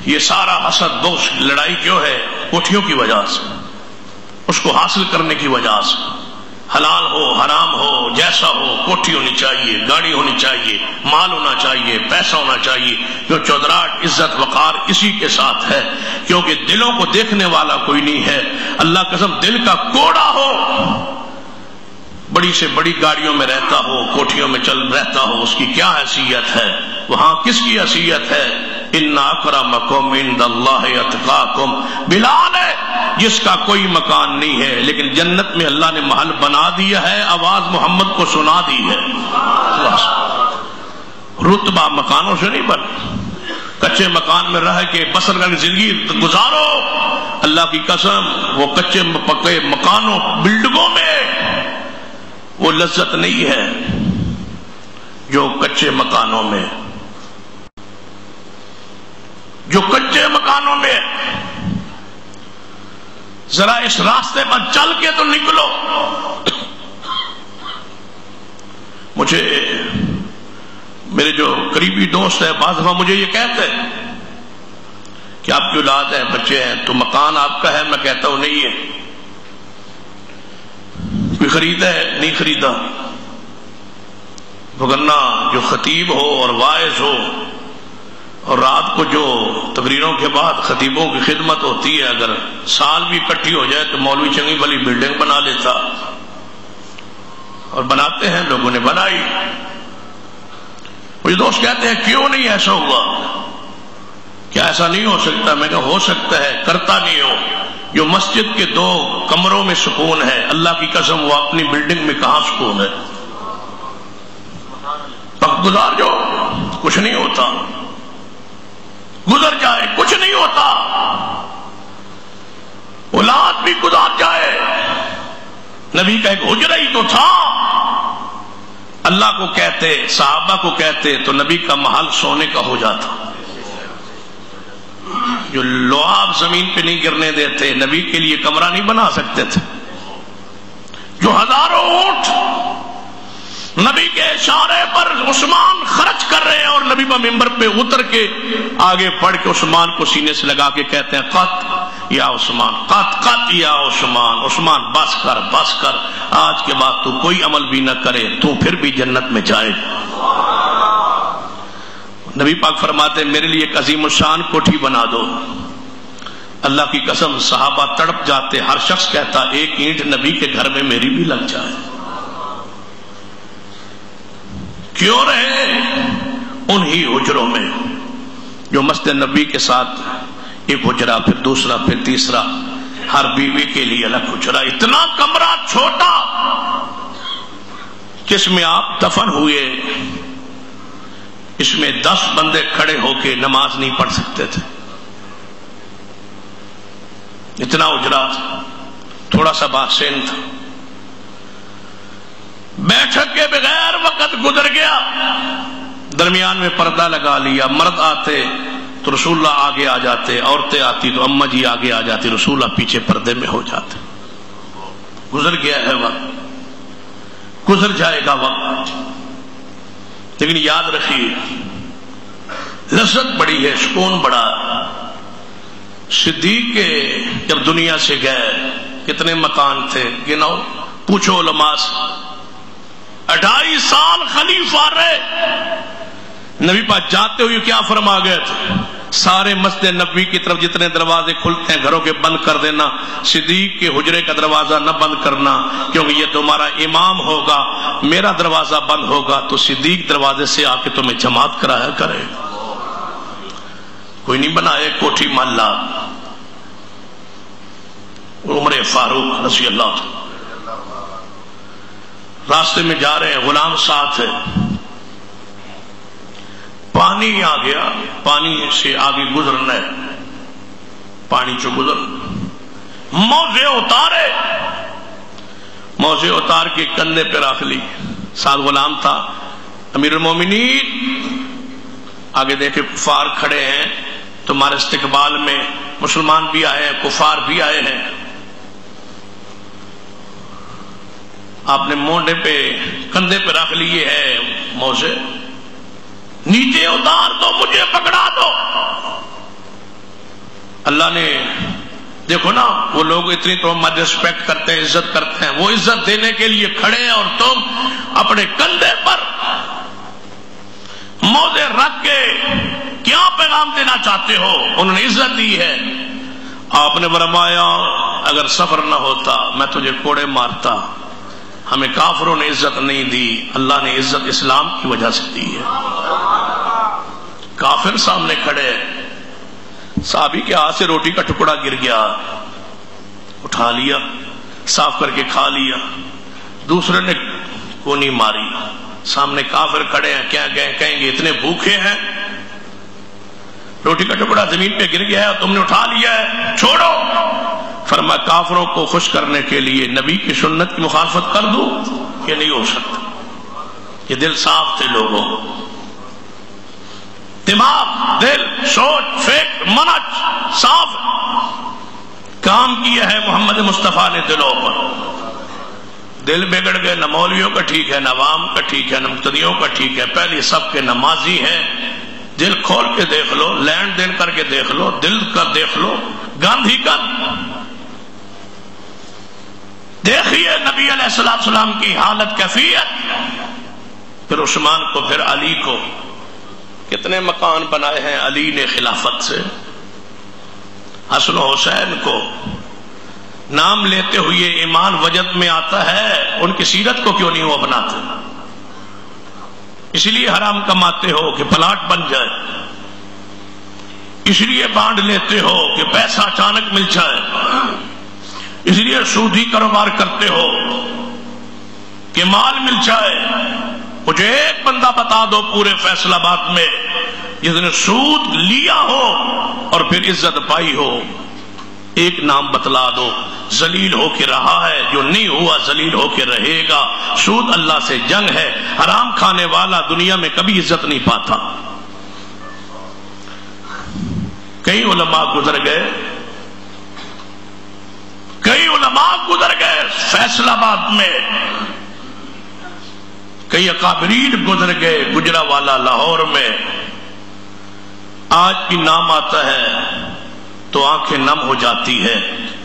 یہ سارا حسد دوش لڑائی کیوں ہے؟ کوٹھیوں کی وجہ سے، اس کو حاصل کرنے کی وجہ سے۔ حلال ہو حرام ہو جیسا ہو، کوٹھی ہونی چاہیے، گاڑی ہونی چاہیے، مال ہونا چاہیے، پیسہ ہونا چاہیے۔ جو چودراہٹ عزت وقار اسی کے ساتھ ہے، کیونکہ دلوں کو دیکھنے والا کوئی نہیں ہے۔ اللہ قسم دل کا کوڑا ہو، بڑی سے بڑی گاڑیوں میں رہتا ہو، کوٹھیوں میں چل رہتا ہو، اس کی کیا حیثیت ہے؟ وہاں کس کی حیثیت ہے؟ ان اکرمکم عند اللہ اتقاکم۔ بلال ہے جس کا کوئی مکان نہیں ہے، لیکن جنت میں اللہ نے محل بنا دیا ہے، آواز محمد کو سنا دی ہے۔ رتبہ مکانوں سے نہیں بن، کچے مکان میں رہ کے بسر کر زندگی گزارو۔ اللہ کی قسم وہ کچے پکے مکانوں بلڈنگوں میں وہ لذت نہیں ہے جو کچے مکانوں میں، جو کچے مکانوں میں۔ ذرا اس راستے پر چل کے تو نکلو۔ مجھے میرے جو قریبی دوست ہے بعض دفعہ مجھے یہ کہتے ہیں کہ آپ کی اولاد ہے، بچے ہیں، تو مکان آپ کا ہے؟ میں کہتا ہوں نہیں ہے۔ کوئی خریدا ہے؟ نہیں خریدا۔ وگرنہ جو خطیب ہو اور واعظ ہو، اور رات کو جو تقریروں کے بعد خطیبوں کی خدمت ہوتی ہے، اگر سال بھی اکٹھی ہو جائے تو مولوی چنگی بھلی بلڈنگ بنا لیتا، اور بناتے ہیں، لوگوں نے بنائی۔ مجھے دوست کہتے ہیں کیوں نہیں ایسا ہوا؟ کیا ایسا نہیں ہو سکتا؟ میں کہا ہو سکتا ہے، کرتا نہیں ہو۔ جو مسجد کے 2 کمروں میں سکون ہے، اللہ کی قسم وہ اپنی بلڈنگ میں کہاں سکون ہے؟ وقت گزار جو کچھ نہیں ہوتا، گزر جائے کچھ نہیں ہوتا، اولاد بھی گزار جائے۔ نبی کا ایک حجرہ ہی تو تھا، اللہ کو کہتے، صحابہ کو کہتے تو نبی کا محل سونے کا ہو جاتا۔ جو لعاب زمین پہ نہیں گرنے دیتے، نبی کے لیے کمرہ نہیں بنا سکتے تھے۔ جو ہزاروں اونٹ نبی کے اشارے پر عثمان خرچ کر رہے ہیں، اور نبی ممبر پہ اتر کے آگے بڑھ کے عثمان کو سینے سے لگا کے کہتے ہیں قط یا عثمان، قط قط یا عثمان، عثمان بس کر بس کر، آج کے بعد تو کوئی عمل بھی نہ کرے، تو پھر بھی جنت میں جائے۔ نبی پاک فرماتے میرے لیے ایک عظیم الشان کوٹھی بنا دو۔ اللہ کی قسم صحابہ تڑپ جاتے، ہر شخص کہتا ایک اینٹ نبی کے گھر میں میری بھی لگ جائے۔ کیوں رہے انہی حجروں میں جو مسجد نبی کے ساتھ ایک حجرہ، پھر دوسرا، پھر تیسرا، ہر بیوی کے لیے الگ حجرہ، اتنا کمرہ چھوٹا جس میں آپ دفن ہوئے، اس میں 10 بندے کھڑے ہو کے نماز نہیں پڑھ سکتے تھے، اتنا حجرہ تھا، تھوڑا سا باسین تھا۔ بیٹھک کے بغیر وقت گزر گیا، درمیان میں پردہ لگا لیا، مرد آتے تو رسول اللہ آگے آ جاتے، عورتیں آتی تو اماں جی آگے آ جاتی، رسول اللہ پیچھے پردے میں ہو جاتے۔ گزر گیا ہے وقت، گزر جائے گا وقت، لیکن یاد رکھیے لذت بڑی ہے، سکون بڑا۔ صدیق کے جب دنیا سے گئے کتنے مکان تھے گناؤ، پوچھو علماء سے۔ 2.5 سال خلیفہ رہے، نبی پاک جاتے ہوئے کیا فرما گئے تھے؟ سارے مسجد نبوی کی طرف جتنے دروازے کھلتے ہیں گھروں کے بند کر دینا، صدیق کے حجرے کا دروازہ نہ بند کرنا، کیونکہ یہ تمہارا امام ہوگا، میرا دروازہ بند ہوگا تو صدیق دروازے سے آ کے تمہیں جماعت کرایا کرے۔ کوئی نہیں بنائے کوٹھی محلہ۔ عمر فاروق رضی اللہ عنہ راستے میں جا رہے ہیں، غلام ساتھ ہے، پانی آ گیا، پانی سے آگے گزرنا ہے، پانی سے گزر، موزے اتارے، موزے اتار کے کندھے پہ رکھ لی، ساتھ غلام تھا۔ امیر المومنین آگے دیکھے کفار کھڑے ہیں، تمہارے استقبال میں مسلمان بھی آئے ہیں، کفار بھی آئے ہیں، آپ نے مونڈے پہ کندھے پہ رکھ لیے ہے موزے، نیچے اتار دو، مجھے پکڑا دو۔ اللہ نے دیکھو نا، وہ لوگ اتنی تو ہم ریسپیکٹ کرتے ہیں، عزت کرتے ہیں، وہ عزت دینے کے لیے کھڑے ہیں اور تم اپنے کندھے پر موزے رکھ کے کیا پیغام دینا چاہتے ہو؟ انہوں نے عزت دی ہے۔ آپ نے فرمایا اگر سفر نہ ہوتا میں تجھے کوڑے مارتا، ہمیں کافروں نے عزت نہیں دی، اللہ نے عزت اسلام کی وجہ سے دی ہے۔ کافر سامنے کھڑے، صحابی کے ہاتھ سے روٹی کا ٹکڑا گر گیا، اٹھا لیا، صاف کر کے کھا لیا، دوسرے نے کونی ماری، سامنے کافر کھڑے ہیں، کیا کہیں گے اتنے بھوکے ہیں، روٹی کا ٹکڑا زمین پہ گر گیا ہے اور تم نے اٹھا لیا ہے، چھوڑو۔ فرمایا کافروں کو خوش کرنے کے لیے نبی کی سنت کی مخالفت کر دوں؟ یہ نہیں ہو سکتا۔ یہ دل صاف تھے لوگوں، دماغ، دل، سوچ، فکر، منج صاف کام کیا ہے محمد مصطفیٰ نے دلوں پر۔ دل بگڑ گئے، نہ مولویوں کا ٹھیک ہے، نہ عوام کا ٹھیک ہے، نہ مقتدیوں کا ٹھیک ہے، پہلے سب کے نمازی ہیں۔ دل کھول کے دیکھ لو، لین دین کر کے دیکھ لو، دل کا دیکھ لو، گاندھی کا دیکھیے، نبی علیہ السلام کی حالت کیفیت، پھر عثمان کو، پھر علی کو، کتنے مکان بنائے ہیں علی نے خلافت سے۔ حسن و حسین کو نام لیتے ہوئے ایمان وجد میں آتا ہے، ان کی سیرت کو کیوں نہیں وہ اپناتے؟ اس لیے حرام کماتے ہو کہ پلاٹ بن جائے، اس لیے بانڈ لیتے ہو کہ پیسہ اچانک مل جائے، اس لیے سودی کاروبار کرتے ہو کہ مال مل جائے۔ مجھے ایک بندہ بتا دو پورے فیصل آباد میں جس نے سود لیا ہو اور پھر عزت پائی ہو، ایک نام بتلا دو۔ ذلیل ہو کے رہا ہے، جو نہیں ہوا ذلیل ہو کے رہے گا۔ سود اللہ سے جنگ ہے، حرام کھانے والا دنیا میں کبھی عزت نہیں پاتا۔ کئی علماء گزر گئے، کئی علماء گزر گئے فیصل آباد میں، کئی اکابرین گزر گئے گجرانوالہ لاہور میں۔ آج بھی نام آتا ہے تو آنکھیں نم ہو جاتی ہے۔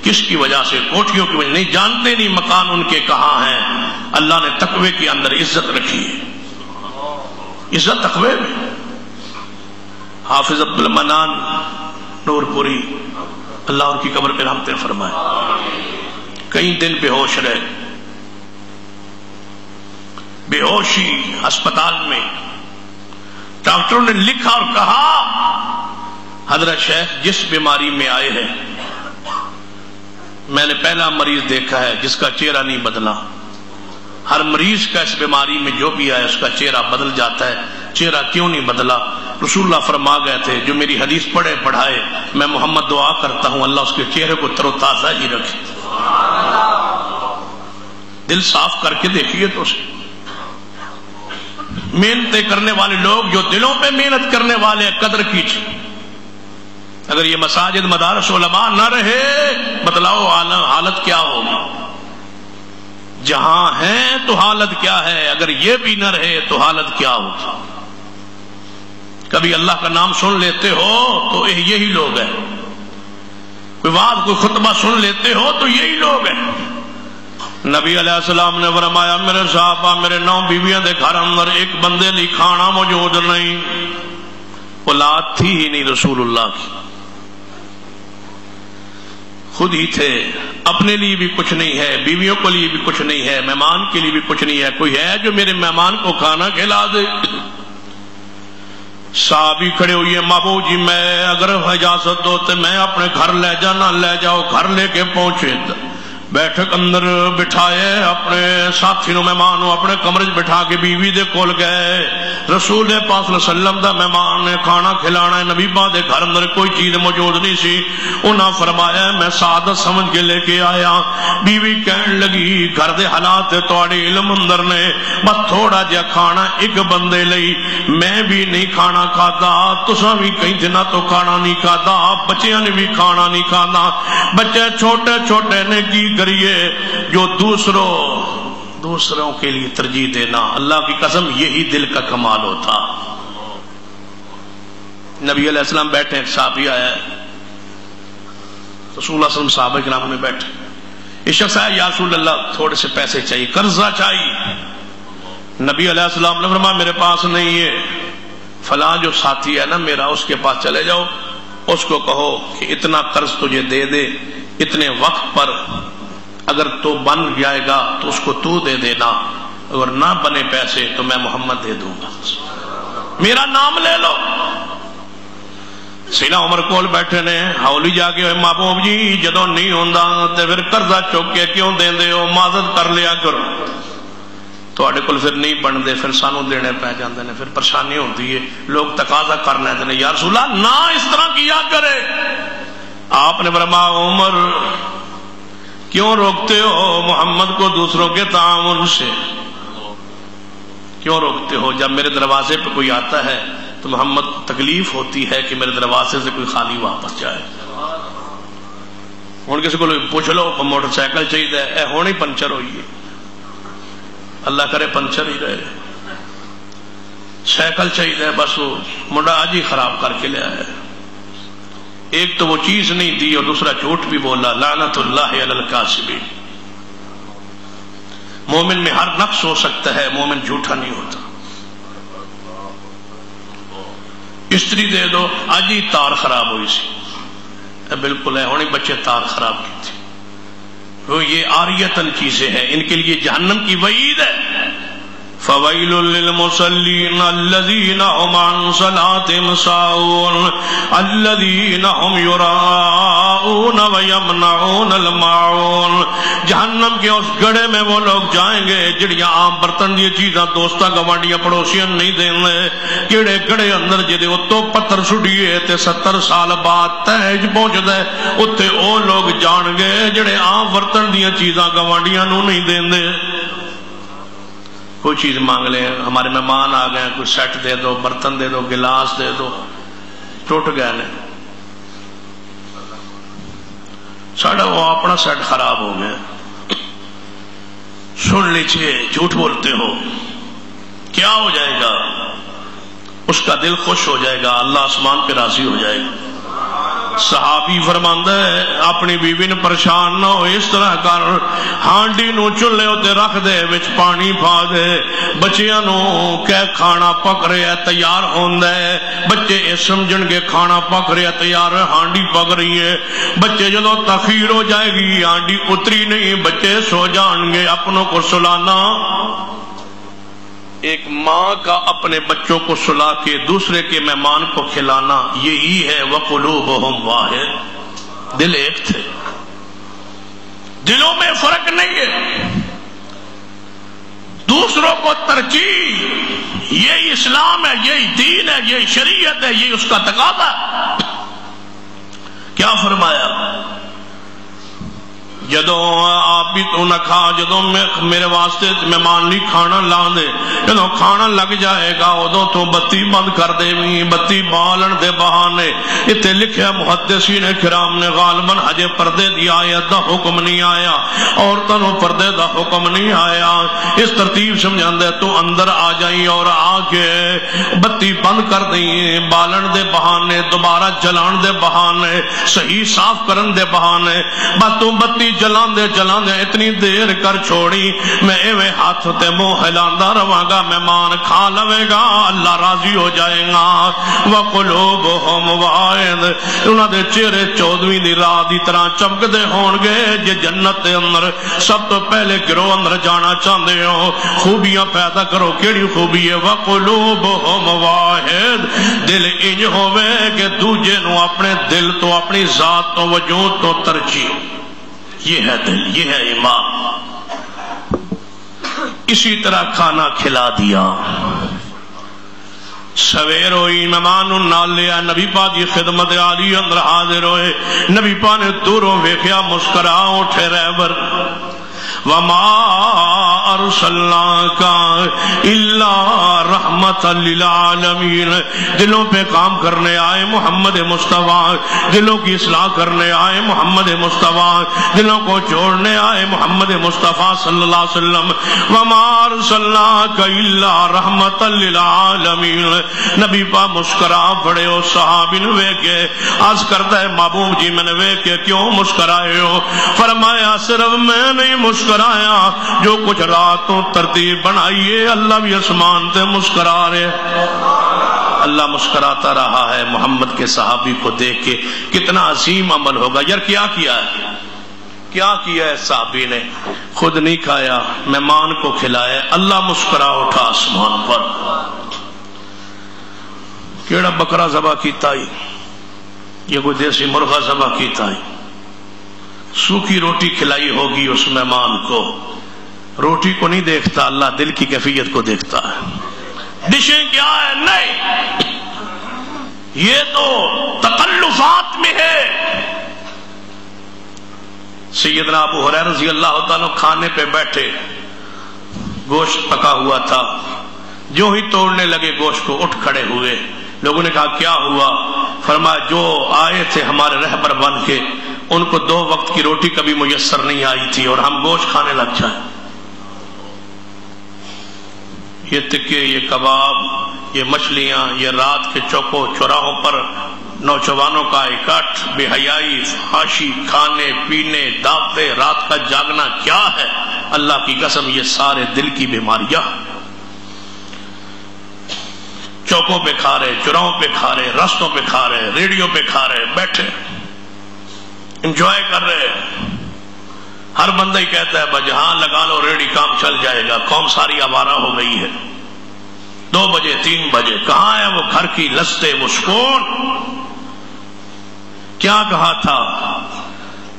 کس کی وجہ سے؟ کوٹھیوں کی وجہ، نہیں جانتے نہیں مکان ان کے کہاں ہیں۔ اللہ نے تقوی کے اندر عزت رکھی ہے، عزت تقوی میں۔ حافظ عبد المنان نور پوری، اللہ ان کی قبر پہ رحمتیں فرمائے، کئی دن بے ہوش رہے، بے ہوشی ہسپتال میں۔ ڈاکٹروں نے لکھا اور کہا حضرت شیخ جس بیماری میں آئے ہیں، میں نے پہلا مریض دیکھا ہے جس کا چہرہ نہیں بدلا۔ ہر مریض کا اس بیماری میں جو بھی آئے اس کا چہرہ بدل جاتا ہے، چہرہ کیوں نہیں بدلا؟ رسول اللہ فرما گئے تھے جو میری حدیث پڑھے پڑھائے میں محمد دعا کرتا ہوں اللہ اس کے چہرے کو تر و تازہ ہی رکھے۔ دل صاف کر کے دیکھیے تو محنتیں کرنے والے لوگ جو دلوں پہ محنت کرنے والے قدر کیجیے۔ اگر یہ مساجد مدارس علماء نہ رہے بتلاؤ حالت کیا ہوگی؟ جہاں ہیں تو حالت کیا ہے، اگر یہ بھی نہ رہے تو حالت کیا ہوگی؟ کبھی اللہ کا نام سن لیتے ہو تو یہی لوگ ہیں، کوئی وعظ کوئی خطبہ سن لیتے ہو تو یہی لوگ ہیں۔ نبی علیہ السلام نے فرمایا میرے صحابہ میرے 9 بیویاں دے گھر اندر ایک بندے لی کھانا موجود نہیں، اولاد تھی ہی نہیں رسول اللہ کی، خود ہی تھے، اپنے لیے بھی کچھ نہیں ہے، بیویوں کے لیے بھی کچھ نہیں ہے، مہمان کے لیے بھی کچھ نہیں ہے، کوئی ہے جو میرے مہمان کو کھانا کھلا دے؟ صحابی کھڑے ہوئی ہیں، مابو جی میں اگر اجازت دو تو میں اپنے گھر لے جانا، لے جاؤ۔ گھر لے کے پہنچے، بیٹھک اندر بٹھائے اپنے ساتھی نو مہمان نو اپنے کمرے بٹھا کے بیوی دے کول گئے، رسول پاک صلی اللہ علیہ وسلم دا مہمان نے کھانا کھلانا ہے، نبی پاک دے گھر اندر کوئی چیز موجود نہیں سی، انہاں فرمایا میں سعادت سمجھ کے لے کے آیا۔ بیوی کہن لگی گھر دے حالات تواڈے علم اندر نے، بس تھوڑا جہا کھانا ایک بندے لئی، میں بھی نہیں کھانا کھادا، تساں بھی کئی دنوں تو کھانا نہیں کھادا، بچیاں نے بھی کھانا نہیں کھانا۔ بچے چھوٹے چھوٹے نے کی کریے جو دوسروں کے لیے ترجیح دینا، اللہ کی قسم یہی دل کا کمال ہوتا۔ نبی علیہ السلام بیٹھے، ایک صحابی آیا ہے، رسول اللہ صلی اللہ علیہ وسلم صحابہ کرام میں بیٹھے، ایک شخص آیا، یا رسول اللہ تھوڑے سے پیسے چاہیے، قرضہ چاہیے۔ نبی علیہ السلام نے فرمایا میرے پاس نہیں ہے، فلاں جو ساتھی ہے نا میرا، اس کے پاس چلے جاؤ، اس کو کہو کہ اتنا قرض تجھے دے دے، اتنے وقت پر اگر تو بن جائے گا تو اس کو تو دے دینا، اگر نہ بنے پیسے تو میں محمد دے دوں گا، میرا نام لے لو۔ سیدنا عمر کول بیٹھے نے، ہولی جا کے محبوب جی جدوں نہیں ہوندا تے پھر قرضہ چوک کے کیوں دیندے ہو، معذرت کر لیا کرو، تواڈے کول پھر نہیں بنتے پھر سانو دینے پہ جاندے نے، پھر پریشانی ہوتی ہے، لوگ تقاضا کر لیندے نے، یا رسول اللہ نہ اس طرح کیا کرے۔ آپ نے فرمایا عمر کیوں روکتے ہو محمد کو دوسروں کے تعاون سے، کیوں روکتے ہو؟ جب میرے دروازے پہ کوئی آتا ہے تو محمد تکلیف ہوتی ہے کہ میرے دروازے سے کوئی خالی واپس جائے۔ ہوں کسی کو پوچھ لو موٹر سائیکل چاہیے، اے ہونی پنچر ہوئی ہے، اللہ کرے پنچر ہی رہے، سائیکل چاہیے بس وہ منڈا آج ہی خراب کر کے لے آیا، ایک تو وہ چیز نہیں دی اور دوسرا جھوٹ بھی بولا، لعنت اللہ علی الکاذبین۔ مومن میں ہر نقص ہو سکتا ہے، مومن جھوٹا نہیں ہوتا۔ استری دے دو، آج ہی تار خراب ہوئی سی، بالکل ہے ہونی بچے تار خراب کی تھی، وہ یہ عاریتن چیزیں ہیں، ان کے لیے جہنم کی وعید ہے۔ فویل للمصلین الذین هم عن صلاتهم ساہون الذین هم یراؤون ویمنعون الماعون۔ جہنم کے اس گڑھے میں وہ لوگ جائیں گے جڑیاں عام برتن دی چیزاں دوستا گوانڈیاں پڑوسیاں نہیں دیں گے، کیڑے گڑھے اندر جدے اتو پتھر چھڑیے تے 70 سال بعد تہج پہنچ دے، اتھے او لوگ جان گے جڑے عام برتن دی چیزاں گوانڈیاں نو نہیں دیں دے۔ کوئی چیز مانگ لیں، ہمارے مہمان آ گئے، کوئی سیٹ دے دو، برتن دے دو، گلاس دے دو، ٹوٹ گئے نے، ساڑھا وہ اپنا سیٹ خراب ہو گیا، سن لیجئے جھوٹ بولتے ہو، کیا ہو جائے گا؟ اس کا دل خوش ہو جائے گا، اللہ آسمان پہ راضی ہو جائے گا۔ صحابی فرماندہ ہے اپنی بیوی نے پریشان نہ ہو، اس طرح کر ہانڈی نو چولہے ہوتے رکھ دے، وچ پانی پا دے، بچیاں نو کہ کھانا پک رہا ہے تیار ہوندہ ہے، بچے یہ سمجھن گے کھانا پک رہا ہے تیار ہے، ہانڈی پک رہی ہے، بچے جدو تاخیر ہو جائے گی ہانڈی اتری نہیں، بچے سو جان گے، اپنوں کو سلانا۔ ایک ماں کا اپنے بچوں کو سلا کے دوسرے کے مہمان کو کھلانا، یہی ہے وَقُلُوبُهُمْ وَاحِدٌ، دل ایک تھے، دلوں میں فرق نہیں ہے، دوسروں کو ترجیح، یہی اسلام ہے، یہی دین ہے، یہی شریعت ہے، یہی اس کا تقاضا ہے۔ کیا فرمایا؟ جدو آپ بھی تو نہ کھا، جدو میرے واسطے مہمان نہیں کھانا لاندے، جدو کھانا لگ جائے گا ادو تو بتی بند کر دے بھی، بتی بالن دے بہانے۔ اتنے لکھیا محدثین کرام نے غالباً ہجے پردے دی آیت دا حکم نہیں آیا، عورتوں پردے دا حکم نہیں آیا، اس ترتیب سمجھاندے تو اندر آ جائیں اور آ کے بتی بند کر دیں، بالن دے بہانے، دوبارہ جلان دے بہانے، صحیح صاف کرن دے بہانے، بس تو بتی جلان دے اتنی دیر کر چھوڑی میں ایویں ہاتھ تے منہ ہلاندا رواں گا مہمان کھا لوے گا اللہ راضی ہو جائے گا وقلوبہم واعد انہاں دے چہرے 14ویں دی رات دی طرح چمکدے ہون گے جے جنت دے اندر سب تو پہلے گروہ اندر جانا چاہندے ہو خوبیاں پیدا کرو کیڑی خوبی ہے وقلوبہم واحد دل انج ہوے کہ دوجے نو اپنے دل تو اپنی ذات تو وجود تو ترجیح یہ ہے دل یہ ہے ایمان اسی طرح کھانا کھلا دیا سویر ہوئی مہمان نال لیا نبی پاک کی خدمت عالی اندر حاضر ہوئے نبی پاک نے دوروں ویکھیا مسکرا اٹھے رہبر وما ارسلناک الا رحمت للعالمین دلوں پہ کام کرنے آئے محمد مصطفیٰ دلوں کی اصلاح کرنے آئے محمد مصطفیٰ دلوں کو جوڑنے آئے محمد مصطفیٰ صلی اللہ علیہ وسلم وما ارسلناک الا رحمت للعالمین نبی پاک مسکرا پڑے ہو صحابی نے ویکھے عرض کرتا ہے محبوب جی میں نے ویکھے کیوں مسکرائے ہو فرمایا صرف میں نہیں مسکرایا جو کچھ راتوں ترتیب بنائیے اللہ بھی اسمان تے مسکرا رہے اللہ مسکراتا رہا ہے محمد کے صحابی کو دیکھ کے کتنا عظیم عمل ہوگا یار کیا کیا ہے صحابی نے خود نہیں کھایا مہمان کو کھلائے اللہ مسکرا اٹھا آسمان پر کیڑا بکرا ذبح کیتا ہی یہ کوئی دیسی مرغا ذبح کیتا ہی سوکھی روٹی کھلائی ہوگی اس مہمان کو روٹی کو نہیں دیکھتا اللہ دل کی کیفیت کو دیکھتا ہے ڈشیں کیا ہے نہیں یہ تو تکلفات میں ہے سیدنا ابو ہریرہ رضی اللہ تعالیٰ کھانے پہ بیٹھے گوشت پکا ہوا تھا جو ہی توڑنے لگے گوشت کو اٹھ کھڑے ہوئے لوگوں نے کہا کیا ہوا فرمایا جو آئے تھے ہمارے رہبر بن کے ان کو 2 وقت کی روٹی کبھی میسر نہیں آئی تھی اور ہم گوشت کھانے لگ جائیں یہ تکے یہ کباب یہ مچھلیاں یہ رات کے چوکوں چوراہوں پر نوجوانوں کا اکٹھ بے حیائی فحاشی کھانے پینے دعوتیں رات کا جاگنا کیا ہے اللہ کی قسم یہ سارے دل کی بیماریاں چوکوں پہ کھا رہے چوراہوں پہ کھا رہے رستوں پہ کھا رہے ریڈیو پہ کھا رہے بیٹھے انجوائے کر رہے ہر بندہ ہی کہتا ہے بجہاں لگا لو ریڈی کام چل جائے گا قوم ساری آوارہ ہو گئی ہے 2 بجے 3 بجے کہاں ہے وہ گھر کی لذتیں وہ سکون کیا کہا تھا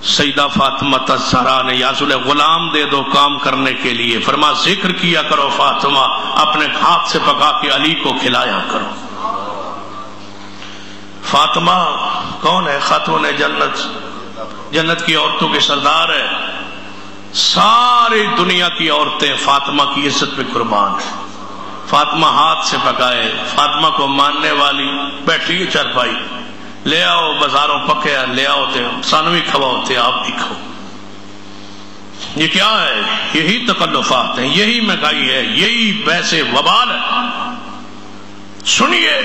سیدہ فاطمہ الزہرا نے یا رسول غلام دے دو کام کرنے کے لیے فرما ذکر کیا کرو فاطمہ اپنے ہاتھ سے پکا کے علی کو کھلایا کرو فاطمہ کون ہے خاتون جنت جنت کی عورتوں کے سردار ہے ساری دنیا کی عورتیں فاطمہ کی عزت پہ قربان ہیں فاطمہ ہاتھ سے پکائے فاطمہ کو ماننے والی بیٹھی ہے چارپائی لے آؤ بازاروں پکے لے آؤ تے سانوی کھواؤ تے آپ بھی کھو یہ کیا ہے یہی تکلفات ہیں یہی مہنگائی ہے یہی پیسے وبال ہے سنیے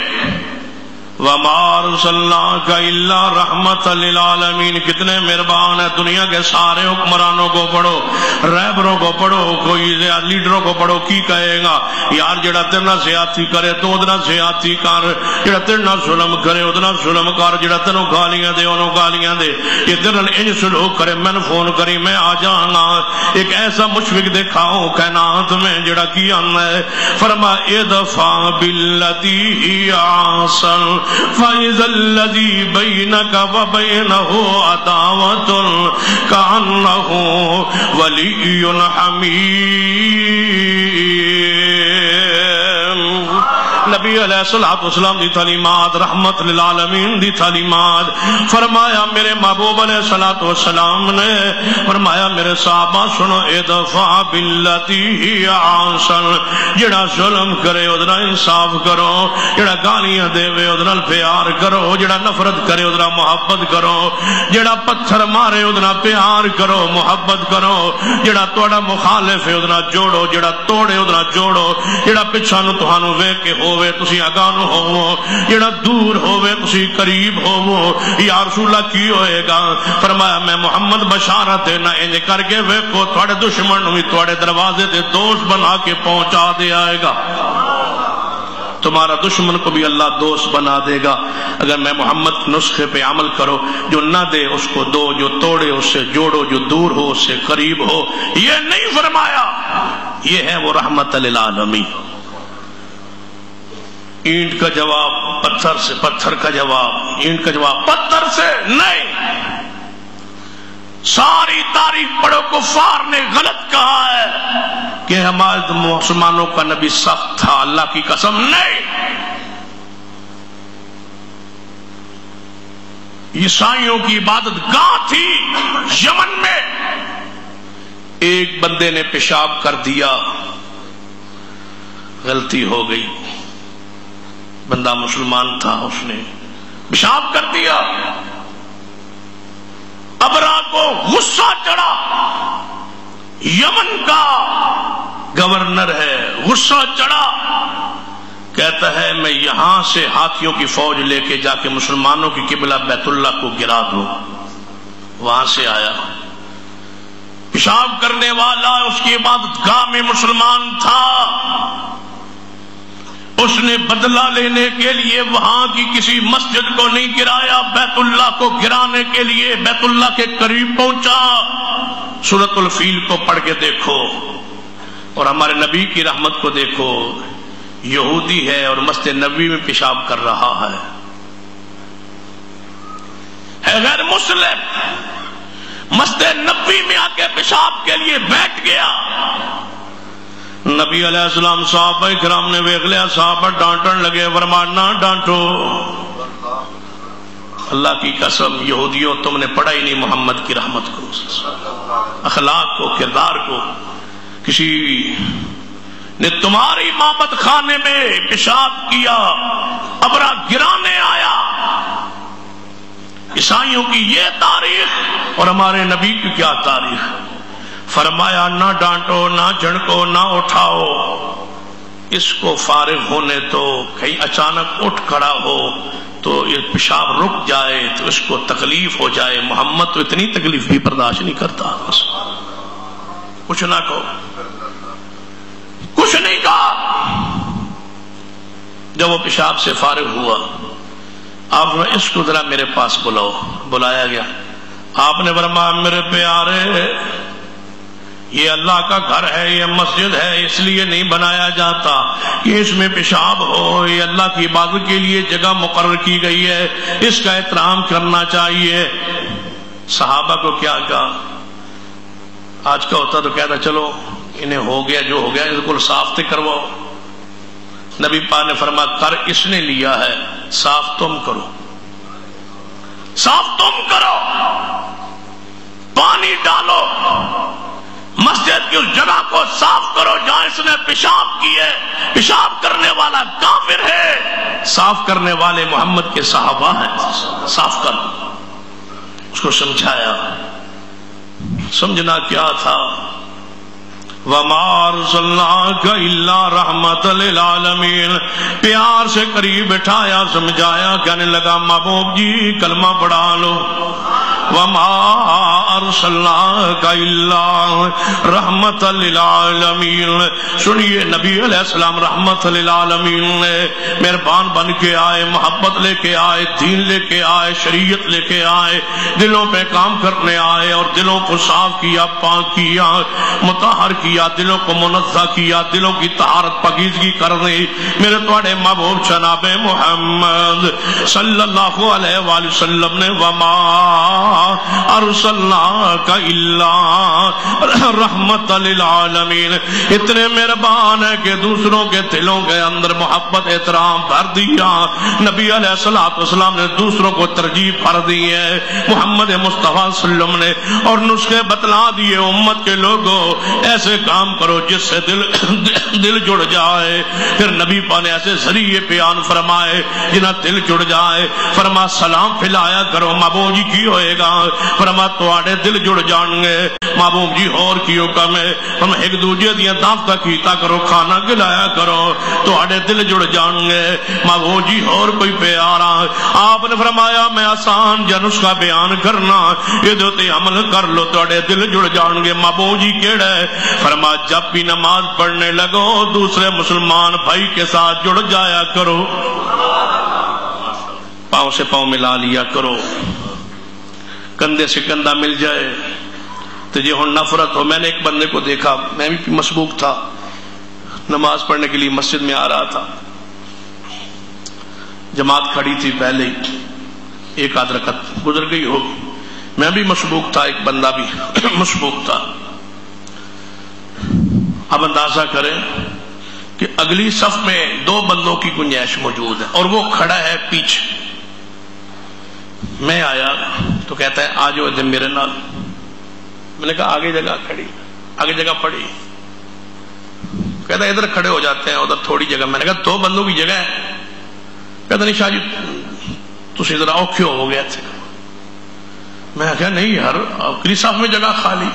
وَمَا أَرْسَلْنَاكَ إِلَّا رَحْمَةً لِلْعَالَمِينَ کتنے مہربان ہے دنیا کے سارے حکمرانوں کو پڑھو رہبروں کو پڑھو کوئی لیڈروں کو پڑھو کی کہے گا یار جڑا تیرنا زیادتی کرے تو ادنا زیادتی کر جڑا تیرنا ظلم کرے ادنا ظلم کر جڑا تینوں گالیاں دے انہوں گالیاں دے یہ تیرنا انج سلوک کرے میں نے فون کری میں آ جانا ایک ایسا مشفق دکھاؤ کائنات میں جڑا کی آنا ہے فرما ادفع باللتی ہی احسن فَإِذَا الَّذِي بَيْنَكَ وَبَيْنَهُ عَدَاوَةٌ كَأَنَّهُ وَلِيٌّ حَمِيمٌ نبی علیہ السلام دی تعلیمات رحمت للعالمین دی تعلیمات فرمایا میرے محبوب علیہ السلام نے فرمایا میرے صحابہ سنو ادفع باللتی ہی احسن جڑا ظلم کرے ادنا انصاف کرو جڑا گالیاں دے ادنا پیار کرو جڑا نفرت کرے ادنا محبت کرو جڑا پتھر مارے ادنا پیار کرو محبت کرو جڑا توڑا مخالف ہے ادنا جوڑو جڑا توڑے ادنا جوڑو جڑا پچھانو تہانو وے کے ہوئے تسی اگاں نو ہوو، جڑا دور ہووے تسی قریب ہوو۔ یا رسول اللہ کی ہوئے گا؟ فرمایا میں محمد بشارت دینا انج کر کے ویکھو تواڈے دشمن بھی تواڈے دروازے تے دوست بنا کے پہنچا دے آئے گا، تمہارا دشمن کو بھی اللہ دوست بنا دے گا اگر میں محمد کے نسخے پہ عمل کرو۔ جو نہ دے اس کو دو، جو توڑے اس سے جوڑو، جو دور ہو اس سے قریب ہو۔ یہ نہیں فرمایا، یہ ہے وہ رحمت للعالمین۔ اینٹ کا جواب پتھر سے، پتھر کا جواب اینٹ کا جواب پتھر سے نہیں۔ ساری تاریخ پڑھو، کفار نے غلط کہا ہے کہ ہمارے مسلمانوں کا نبی سخت تھا، اللہ کی قسم نہیں۔ عیسائیوں کی عبادت گاہ تھی یمن میں، ایک بندے نے پیشاب کر دیا، غلطی ہو گئی، بندہ مسلمان تھا، اس نے پیشاب کر دیا، ابرا کو غصہ چڑھا، یمن کا گورنر ہے، غصہ چڑھا، کہتا ہے میں یہاں سے ہاتھیوں کی فوج لے کے جا کے مسلمانوں کی قبلہ بیت اللہ کو گرا دوں۔ وہاں سے آیا، پیشاب کرنے والا اس کی عبادت گاہ میں مسلمان تھا، اس نے بدلہ لینے کے لیے وہاں کی کسی مسجد کو نہیں گرایا، بیت اللہ کو گرانے کے لیے بیت اللہ کے قریب پہنچا۔ سورۃ الفیل کو پڑھ کے دیکھو اور ہمارے نبی کی رحمت کو دیکھو، یہودی ہے اور مسجد نبوی میں پیشاب کر رہا ہے غیر مسلم، مسجد نبوی میں آ کے پیشاب کے لیے بیٹھ گیا۔ نبی علیہ السلام صحابہ کرام نے ویکھ لیا، صحابہ ڈانٹن لگے، فرمایا نہ ڈانٹو، اللہ کی قسم یہودیوں تم نے پڑھا ہی نہیں محمد کی رحمت کو، اخلاق کو، کردار کو۔ کسی نے تمہاری معبد خانے میں پیشاب کیا، ابرا گرانے آیا۔ عیسائیوں کی یہ تاریخ اور ہمارے نبی کی کیا تاریخ؟ فرمایا نہ ڈانٹو، نہ جھڑکو، نہ اٹھاؤ، اس کو فارغ ہونے تو، کہیں اچانک اٹھ کھڑا ہو تو یہ پیشاب رک جائے تو اس کو تکلیف ہو جائے۔ محمد تو اتنی تکلیف بھی برداشت نہیں کرتا، کچھ نہ کہو، کچھ نہیں کہا۔ جب وہ پیشاب سے فارغ ہوا، آپ نے اس کو ذرا میرے پاس بلاؤ، بلایا گیا۔ آپ نے فرمایا میرے پیارے، یہ اللہ کا گھر ہے، یہ مسجد ہے، اس لیے نہیں بنایا جاتا کہ اس میں پیشاب ہو، یہ اللہ کی عبادت کے لیے جگہ مقرر کی گئی ہے، اس کا احترام کرنا چاہیے۔ صحابہ کو کیا کہا؟ آج کا ہوتا تو کہتا چلو انہیں ہو گیا جو ہو گیا، بالکل صاف تے کرواؤ۔ نبی پاک نے فرمایا کر اس نے لیا ہے، صاف تم کرو، صاف تم کرو، پانی ڈالو، مسجد کی اس جگہ کو صاف کرو جہاں اس نے پیشاب کی ہے۔ پیشاب کرنے والا کافر ہے، صاف کرنے والے محمد کے صحابہ ہیں، صاف کرو۔ اس کو سمجھایا، سمجھنا کیا تھا؟ وَمَا أَرْسَلْنَاكَ إِلَّا رَحْمَةً لِلْعَالَمِينَ، پیار سے قریب بٹھایا، سمجھایا، کہنے لگا محبوب جی کلمہ پڑھا لو۔ وَمَا أَرْسَلْنَاكَ إِلَّا رَحْمَةً لِلْعَالَمِينَ۔ سنیے نبی علیہ السلام رحمت للعالمین نے مہربان بن کے آئے، محبت لے کے آئے، دین لے کے آئے، شریعت لے کے آئے، دلوں پہ کام کرنے آئے اور دلوں کو صاف کیا، پاک کیا، مطہر کیا، دلوں کو منزہ کیا، دلوں کی طہارت پاکیزگی کرنے۔ میرے تواڈے محبوب جناب محمد صلی اللہ علیہ وآلہ وسلم نے وما ارسلناک الا رحمت للعالمین، اتنے مہربان ہے کہ دوسروں کے دلوں کے اندر محبت احترام بھر دیا۔ نبی علیہ السلام نے دوسروں کو ترجیح بھر دی ہے، محمد مصطفیٰ صلی اللہ علیہ وسلم نے، اور نسخے بتلا دیے امت کے لوگوں ایسے کام کرو جس سے دل جڑ جائے۔ پھر نبی پاک نے ایسے ذریعے بیان فرمائے جنہیں دل جڑ جائے۔ فرما سلام پھیلایا کرو، محبوب جی کی ہوئے گا؟ گا. فرما تواڈے دل جڑ جان گے. محبوب جی اور کیوں کم ہے؟ ہم ایک دوجے دیاں دعوتاں کیتا کرو, کھانا کھلایا کرو, تواڈے دل جڑ جان گے. محبوب جی اور کوئی پیار آپ نے فرمایا میں آسان جا نسخہ بیان کرنا, یہ تے عمل کر لو تواڈے دل جڑ جان گے. محبوب جی کیڑا ہے؟ فرما جب بھی نماز پڑھنے لگو دوسرے مسلمان بھائی کے ساتھ جڑ جایا کرو, پاؤں سے پاؤں ملا لیا کرو, کندھے سے کندھا مل جائے تو یہ ہن نفرت ہو. میں نے ایک بندے کو دیکھا, میں بھی مسبوق تھا, نماز پڑھنے کے لیے مسجد میں آ رہا تھا, جماعت کھڑی تھی پہلے ہی, ایک آدھ رکعت گزر گئی ہوگی, میں بھی مسبوق تھا, ایک بندہ بھی مسبوق تھا. اب اندازہ کریں کہ اگلی صف میں 2 بندوں کی گنجائش موجود ہے اور وہ کھڑا ہے پیچھے. میں آیا تو کہتا ہے آ جاؤ ادھر میرے نال. میں نے کہا آگے جگہ کھڑی, آگے جگہ پڑی. کہتا ہے ادھر کھڑے ہو جاتے ہیں, ادھر تھوڑی جگہ. میں نے کہا 2 بندوں کی جگہ ہے. کہتا نہیں شاہ جی تسی ذرا اوکھے ہو گئے تھے. میں کہا نہیں یار اگلی صف میں جگہ خالی.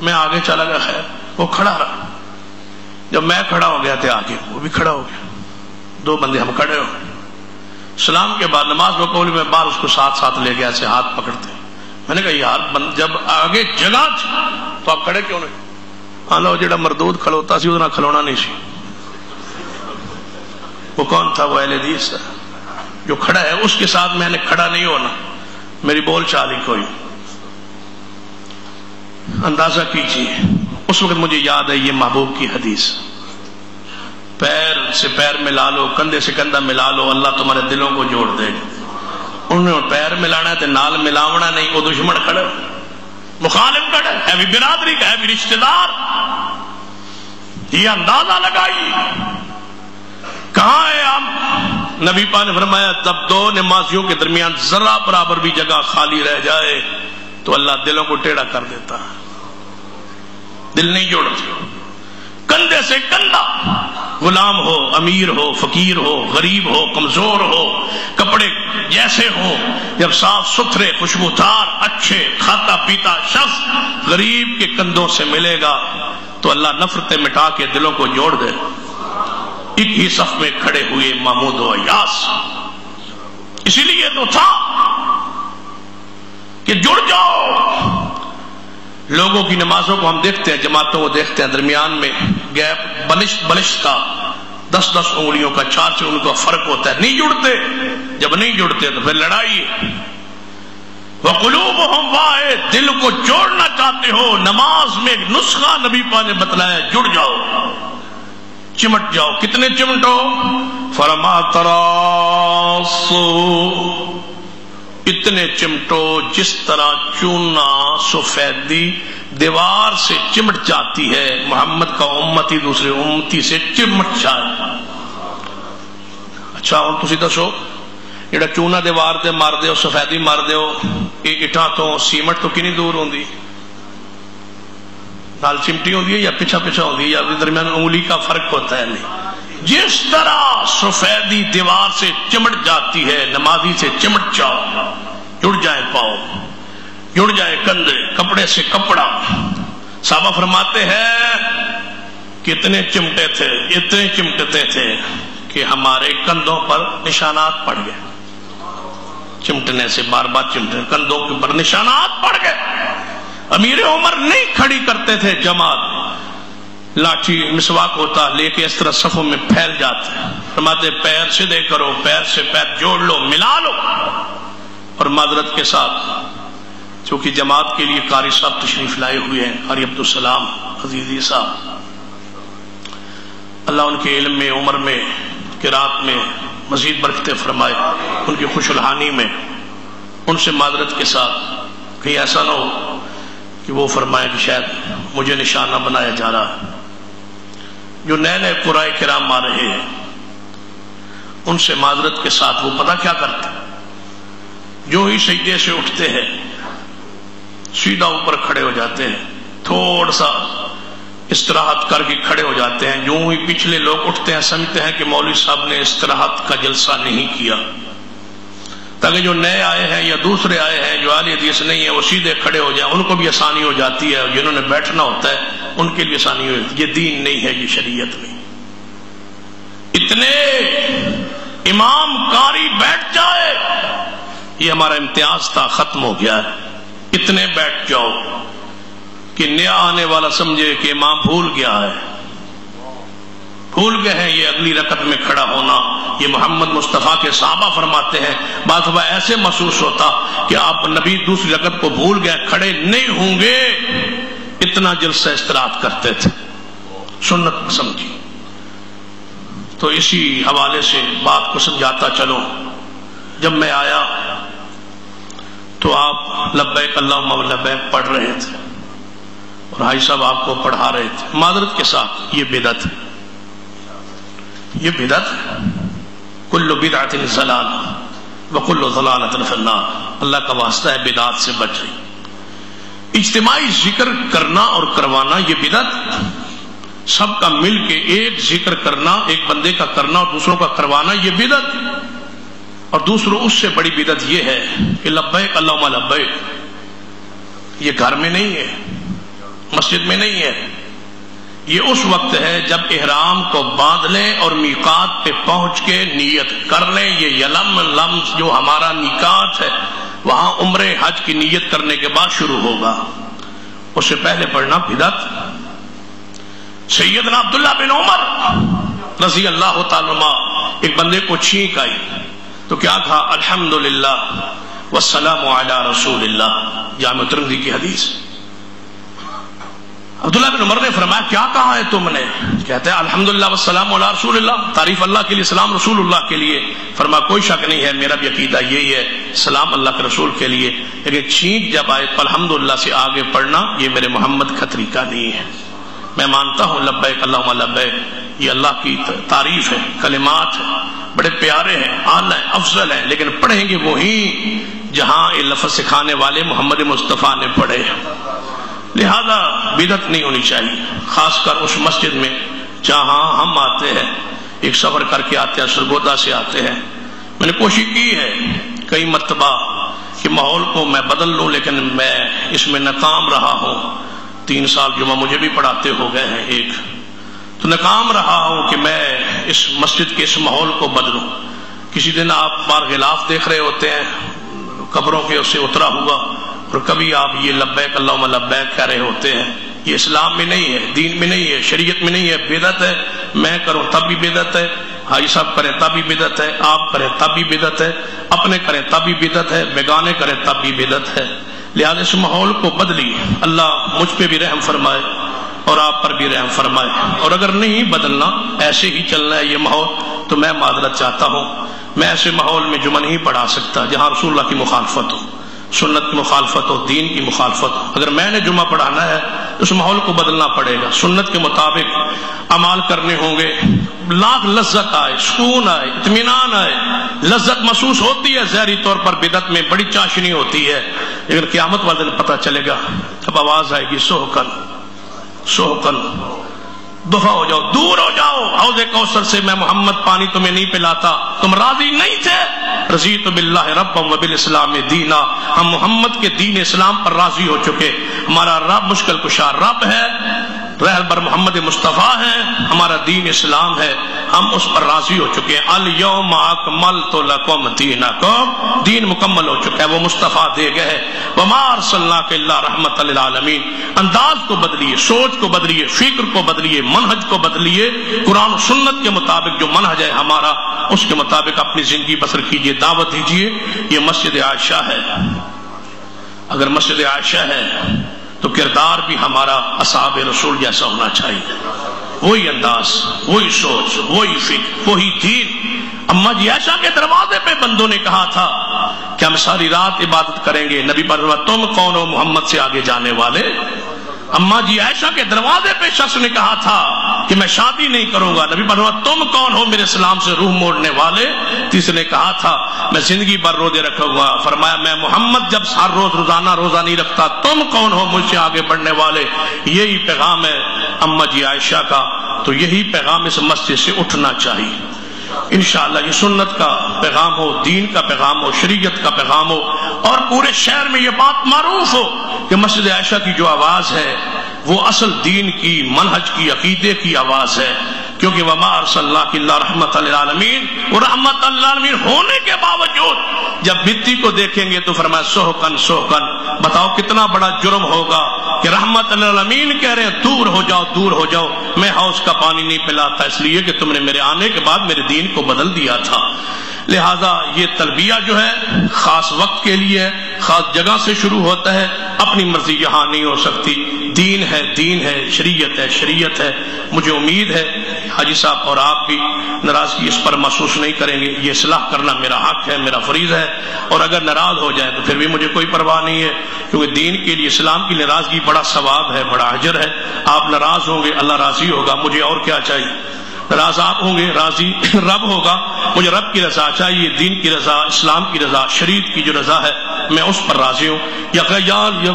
میں آگے چلا گیا, خیر وہ کھڑا رہا. جب میں کھڑا ہو گیا تھا آگے وہ بھی کھڑا ہو گیا, 2 بندے ہم کھڑے ہو. سلام کے بعد نماز میں قولی میں بعد اس کو ساتھ ساتھ لے گیا, ایسے ہاتھ پکڑتے. میں نے کہا یار جب آگے جگہ تھی تو آپ کھڑے کیوں نہیں؟ ہاں جڑا مردود کھلوتا سی ادھر کھلونا نہیں سی. وہ کون تھا؟ وہ اہل حدیث جو کھڑا ہے, اس کے ساتھ میں نے کھڑا نہیں ہونا. میری بول چال ہی کوئی. اندازہ کیجیے اس وقت مجھے یاد ہے یہ محبوب کی حدیث, پیر سے پیر ملا لو, کندھے سے کندھا ملا لو, اللہ تمہارے دلوں کو جوڑ دے. انہوں نے پیر ملانا ہے تو نال ملاونا نہیں. وہ دشمن کھڑا, مخالف کھڑا ہے بھی برادری کا, ہے بھی رشتہ دار. یہ اندازہ لگائی کہاں ہے آپ؟ نبی پاک نے فرمایا جب 2 نمازیوں کے درمیان ذرا برابر بھی جگہ خالی رہ جائے تو اللہ دلوں کو ٹیڑھا کر دیتا ہے. دل نہیں جوڑتے. کندھے سے کندھا, غلام ہو, امیر ہو, فقیر ہو, غریب ہو, کمزور ہو, کپڑے جیسے ہو, جب صاف ستھرے خوشبودار اچھے کھاتا پیتا شخص غریب کے کندھوں سے ملے گا تو اللہ نفرتیں مٹا کے دلوں کو جوڑ دے. ایک ہی صف میں کھڑے ہوئے محمود و ایاس. اسی لیے تو تھا کہ جڑ جاؤ. لوگوں کی نمازوں کو ہم دیکھتے ہیں, جماعتوں کو دیکھتے ہیں, درمیان میں گیپ بلشت کا 10-10 انگلیوں کا, 4 انگلیوں کا فرق ہوتا ہے. نہیں جڑتے. جب نہیں جڑتے تو پھر لڑائی. وقلوبہم واحد, دل کو جوڑنا چاہتے ہو, نماز میں ایک نسخہ نبی پاک نے بتلایا, جڑ جاؤ, چمٹ جاؤ. کتنے چمٹو؟ فرما تراسو, اتنے چمٹو جس طرح چونا سفیدی دیوار سے چمٹ جاتی ہے, محمد کا امتی دوسرے امتی سے چمٹ جائے. اچھا اور تسی دسو جڑا چونا دیوار تے مار دیو, سفیدی مار دیو, اٹھاں تو سیمٹ تو کنی دور ہوندی؟ نال چمٹی ہوندی ہے یا پیچھا پیچھا ہوندی ہے یا درمیان انگلی کا فرق ہوتا ہے؟ نہیں. جس طرح سفیدی دیوار سے چمٹ جاتی ہے, نمازی سے چمٹ جاؤ. جڑ جائے پاؤں, جڑ جائے کندھے, کپڑے سے کپڑا. صحابہ فرماتے ہیں کتنے چمٹے تھے, اتنے چمٹتے تھے کہ ہمارے کندھوں پر نشانات پڑ گئے. چمٹنے سے بار بار چمٹنے, کندھوں کے پر نشانات پڑ گئے. امیر عمر نہیں کھڑی کرتے تھے جماعت, لاٹھی مسواک ہوتا لے کے اس طرح صفوں میں پھیل جاتے. فرماتے پیر سیدھے کرو, پیر سے پیر جوڑ لو, ملا لو. اور معذرت کے ساتھ چونکہ جماعت کے لیے قاری صاحب تشریف لائے ہوئے ہیں, قاری عبدالسلام عزیزی صاحب, اللہ ان کے علم میں, عمر میں, قرات میں مزید برکتیں فرمائے, ان کی خوش الحانی میں. ان سے معذرت کے ساتھ کہیں ایسا نہ ہو کہ وہ فرمائے کہ شاید مجھے نشانہ بنایا جا رہا ہے. جو نئے نئے قرائے کرام آ رہے ہیں ان سے معذرت کے ساتھ وہ پتہ کیا کرتے ہیں, جو ہی سجدے سے اٹھتے ہیں سیدھا اوپر کھڑے ہو جاتے ہیں, تھوڑا سا استراحت کر کے کھڑے ہو جاتے ہیں. جو ہی پچھلے لوگ اٹھتے ہیں سمجھتے ہیں کہ مولوی صاحب نے استراحت کا جلسہ نہیں کیا, تاکہ جو نئے آئے ہیں یا دوسرے آئے ہیں جو اہل حدیث نہیں ہیں وہ سیدھے کھڑے ہو جائیں، ان کو بھی آسانی ہو جاتی ہے، جنہوں نے بیٹھنا ہوتا ہے ان کے لیے آسانی ہو جاتی ہے۔ یہ دین نہیں ہے، یہ شریعت نہیں۔ اتنے امام قاری بیٹھ جائے، یہ ہمارا امتیاز تھا، ختم ہو گیا ہے۔ اتنے بیٹھ جاؤ کہ نیا آنے والا سمجھے کہ امام بھول گیا ہے، بھول گئے ہیں یہ اگلی رکعت میں کھڑا ہونا۔ یہ محمد مصطفیٰ کے صحابہ فرماتے ہیں بعض دفعہ ایسے محسوس ہوتا کہ آپ نبی دوسری رکعت کو بھول گئے، کھڑے نہیں ہوں گے، اتنا جلسہ استراحت کرتے تھے، سنت سمجھی۔ تو اسی حوالے سے بات کو سمجھاتا چلو، جب میں آیا تو آپ لبیک اللہم لبیک پڑھ رہے تھے اور حاجی صاحب آپ کو پڑھا رہے تھے۔ معذرت کے ساتھ یہ بدعت ہے، یہ بدعت ہے۔ کل بدعت ضلالہ وکل ضلالۃ فی النار، اللہ کا واسطہ ہے بدعت سے بچ رہی۔ اجتماعی ذکر کرنا اور کروانا یہ بدعت، سب کا مل کے ایک ذکر کرنا، ایک بندے کا کرنا اور دوسروں کا کروانا یہ بدعت، اور دوسروں اس سے بڑی بدعت یہ ہے کہ لبیک اللہم لبیک یہ گھر میں نہیں ہے، مسجد میں نہیں ہے، یہ اس وقت ہے جب احرام کو باندھ لیں اور میقات پہ پہنچ کے نیت کر لیں۔ یہ یلم لمس جو ہمارا میقات ہے وہاں عمرہ حج کی نیت کرنے کے بعد شروع ہوگا، اس سے پہلے پڑھنا بدعت۔ سیدنا عبداللہ بن عمر رضی اللہ تعالیٰ عنہ ایک بندے کو چھینک آئی تو کیا کہا؟ الحمدللہ والسلام علی رسول اللہ، جامع ترمذی کی حدیث۔ عبداللہ بن عمر نے فرمایا کیا کہا ہے تم نے؟ کہتے ہیں الحمدللہ والسلام علی رسول اللہ، تعریف اللہ کے لیے، سلام رسول اللہ کے لیے۔ فرمایا کوئی شک نہیں ہے، میرا بھی عقیدہ یہی ہے، سلام اللہ کے رسول کے لیے، لیکن چھینک جب آئے تو الحمدللہ سے آگے پڑھنا یہ میرے محمد کا طریقہ نہیں ہے۔ میں مانتا ہوں لبیک اللہم لبیک یہ اللہ کی تعریف ہے، کلمات ہیں، بڑے پیارے ہیں، اعلیٰ ہیں، افضل ہیں، لیکن پڑھیں گے وہی جہاں یہ لفظ سکھانے والے محمد مصطفیٰ نے پڑھے۔ لہذا بدعت نہیں ہونی چاہیے، خاص کر اس مسجد میں جہاں ہم آتے ہیں، ایک سفر کر کے آتے ہیں، سرگودا سے آتے ہیں۔ میں نے کوشش کی ہے کئی مرتبہ کہ ماحول کو میں بدل لوں، لیکن میں اس میں ناکام رہا ہوں۔ 3 سال جمعہ مجھے بھی پڑھاتے ہو گئے ہیں ایک، تو ناکام رہا ہوں کہ میں اس مسجد کے اس ماحول کو بدلوں۔ کسی دن آپ بار غلاف دیکھ رہے ہوتے ہیں قبروں کے اس سے اترا ہوا، اور کبھی آپ یہ لبیک اللہم لبیک کہہ رہے ہوتے ہیں۔ یہ اسلام میں نہیں ہے، دین میں نہیں ہے، شریعت میں نہیں ہے، بدعت ہے۔ میں کروں تب بھی بدعت ہے، حاجی صاحب کریں تب بھی بدعت ہے، آپ کریں تب بھی بدعت ہے، اپنے کریں تب بھی بدعت ہے، بیگانے کریں تب بھی بدعت ہے۔ لہذا اس ماحول کو بدلی، اللہ مجھ پہ بھی رحم فرمائے اور آپ پر بھی رحم فرمائے۔ اور اگر نہیں بدلنا، ایسے ہی چلنا ہے یہ ماحول، تو میں معذرت چاہتا ہوں، میں ایسے ماحول میں جمعہ نہیں پڑھا سکتا جہاں رسول اللہ کی مخالفت ہو، سنت کی مخالفت ہو، دین کی مخالفت ہو۔ اگر میں نے جمعہ پڑھانا ہے اس ماحول کو بدلنا پڑے گا، سنت کے مطابق اعمال کرنے ہوں گے، لاکھ لذت آئے، سکون آئے، اطمینان آئے، لذت محسوس ہوتی ہے۔ ظاہری طور پر بدعت میں بڑی چاشنی ہوتی ہے، لیکن قیامت والے دن پتہ چلے گا، اب آواز آئے گی سوحقن سوحقن، دفع ہو جاؤ، دور ہو جاؤ، حوض کوثر سے میں محمد پانی تمہیں نہیں پلاتا۔ تم راضی نہیں تھے، رضیت باللہ ربا وبالاسلام دینا، ہم محمد کے دین اسلام پر راضی ہو چکے۔ ہمارا رب مشکل کشا رب ہے، رہبر محمد مصطفیٰ ہے، ہمارا دین اسلام ہے، ہم اس پر راضی ہو چکے ہیں۔ الیوم اکملت لکم دینکم، دین مکمل ہو چکا ہے، وہ مصطفیٰ دے گئے ہے۔ وما ارسلناک الا رحمۃ للعالمین۔ انداز کو بدلیے، سوچ کو بدلیے، فکر کو بدلیے، منہج کو بدلیے، قرآن و سنت کے مطابق جو منہج ہے ہمارا اس کے مطابق اپنی زندگی بسر کیجیے، دعوت دیجیے۔ یہ مسجد عائشہ ہے، اگر مسجد عائشہ ہے تو کردار بھی ہمارا اصحاب رسول جیسا ہونا چاہیے، وہی انداز، وہی سوچ، وہی فکر، وہی دین۔ اما جی عائشہ کے دروازے پہ بندوں نے کہا تھا کہ ہم ساری رات عبادت کریں گے، نبی فرمایا تم کون ہو محمد سے آگے جانے والے؟ اما جی عائشہ کے دروازے پہ شخص نے کہا تھا کہ میں شادی نہیں کروں گا، نبی فرمایا تم کون ہو میرے اسلام سے روح موڑنے والے؟ تیسرے نے کہا تھا میں زندگی بھر روزے رکھوں گا، فرمایا میں محمد جب ہر روز روزانہ روزہ نہیں رکھتا، تم کون ہو مجھ سے آگے بڑھنے والے؟ یہی پیغام ہے اما جی عائشہ کا، تو یہی پیغام اس مسجد سے اٹھنا چاہیے۔ انشاءاللہ یہ سنت کا پیغام ہو، دین کا پیغام ہو، شریعت کا پیغام ہو، اور پورے شہر میں یہ بات معروف ہو کہ مسجد عائشہ کی جو آواز ہے وہ اصل دین کی، منہج کی، عقیدے کی آواز ہے، کیونکہ وما ارسلناک الا رحمۃ للعالمین، وہ رحمت للعالمین ہونے کے باوجود جب بتی کو دیکھیں گے تو فرمایا سحقن سحقن، بتاؤ کتنا بڑا جرم ہوگا کہ رحمت للعالمین کہہ رہے ہیں دور ہو جاؤ دور ہو جاؤ، میں حوض کا پانی نہیں پلاتا اس لیے کہ تم نے میرے آنے کے بعد میرے دین کو بدل دیا تھا۔ لہذا یہ تلبیہ جو ہے خاص وقت کے لیے خاص جگہ سے شروع ہوتا ہے، اپنی مرضی یہاں نہیں ہو سکتی، دین ہے، شریعت ہے۔ مجھے امید ہے حاجی صاحب اور آپ بھی ناراضگی اس پر محسوس نہیں کریں گے، یہ اصلاح کرنا میرا حق ہے، میرا فریضہ ہے، اور اگر ناراض ہو جائے تو پھر بھی مجھے کوئی پرواہ نہیں ہے، کیونکہ دین کے لیے اسلام کی ناراضگی بڑا ثواب ہے، بڑا اجر ہے۔ آپ ناراض ہوں گے اللہ راضی ہوگا، مجھے اور کیا چاہیے؟ ناراض آپ ہوں گے راضی رب ہوگا، مجھے رب کی رضا چاہیے، دین کی رضا، اسلام کی رضا، شریعت کی جو رضا ہے میں اس پر راضی ہوں۔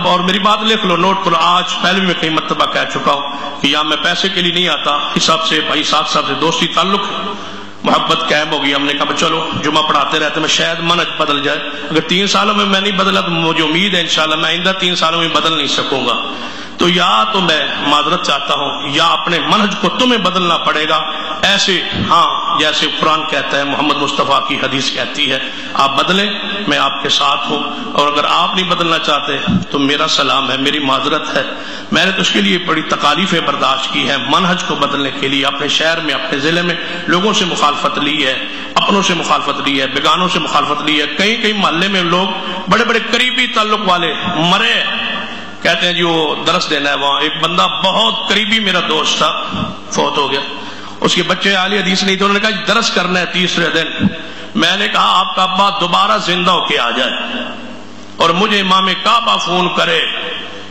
اور میری بات لکھ لو، نوٹ کرو، آج پہلے بھی میں کئی مرتبہ کہہ چکا ہوں کہ یہاں میں پیسے کے لیے نہیں آتا، حساب سے بھائی صاحب سے دوستی تعلق محبت قائم ہوگی، ہم نے کہا چلو جمعہ پڑھاتے رہتے میں شاید منہج بدل جائے، اگر 3 سالوں میں نہیں بدلا تو مجھے امید ہے انشاءاللہ میں آئندہ 3 سالوں میں بدل نہیں سکوں گا، تو یا تو میں معذرت چاہتا ہوں یا اپنے منہج کو تمہیں بدلنا پڑے گا، ایسے ہاں جیسے قرآن کہتا ہے، محمد مصطفیٰ کی حدیث کہتی ہے، آپ بدلیں میں آپ کے ساتھ ہوں، اور اگر آپ نہیں بدلنا چاہتے تو میرا سلام ہے، میری معذرت ہے، میں نے تو اس کے لیے بڑی تکالیفیں برداشت کی ہیں، منہج کو بدلنے کے لیے اپنے شہر میں اپنے ضلع میں لوگوں سے مخالفت لی ہے، اپنوں سے مخالفت لی ہے، بیگانوں سے مخالفت لی ہے، کئی محلے میں لوگ بڑے بڑے قریبی تعلق والے مرے، کہتے ہیں جی وہ درس دینا ہے وہاں، ایک بندہ بہت قریبی میرا دوست تھا فوت ہو گیا، اس کے بچے عالی حدیث نہیں تھے، انہوں نے کہا درس کرنا ہے 3رے دن، میں نے کہا آپ کا ابا دوبارہ زندہ ہو کے آ جائے اور مجھے امام کعبہ فون کرے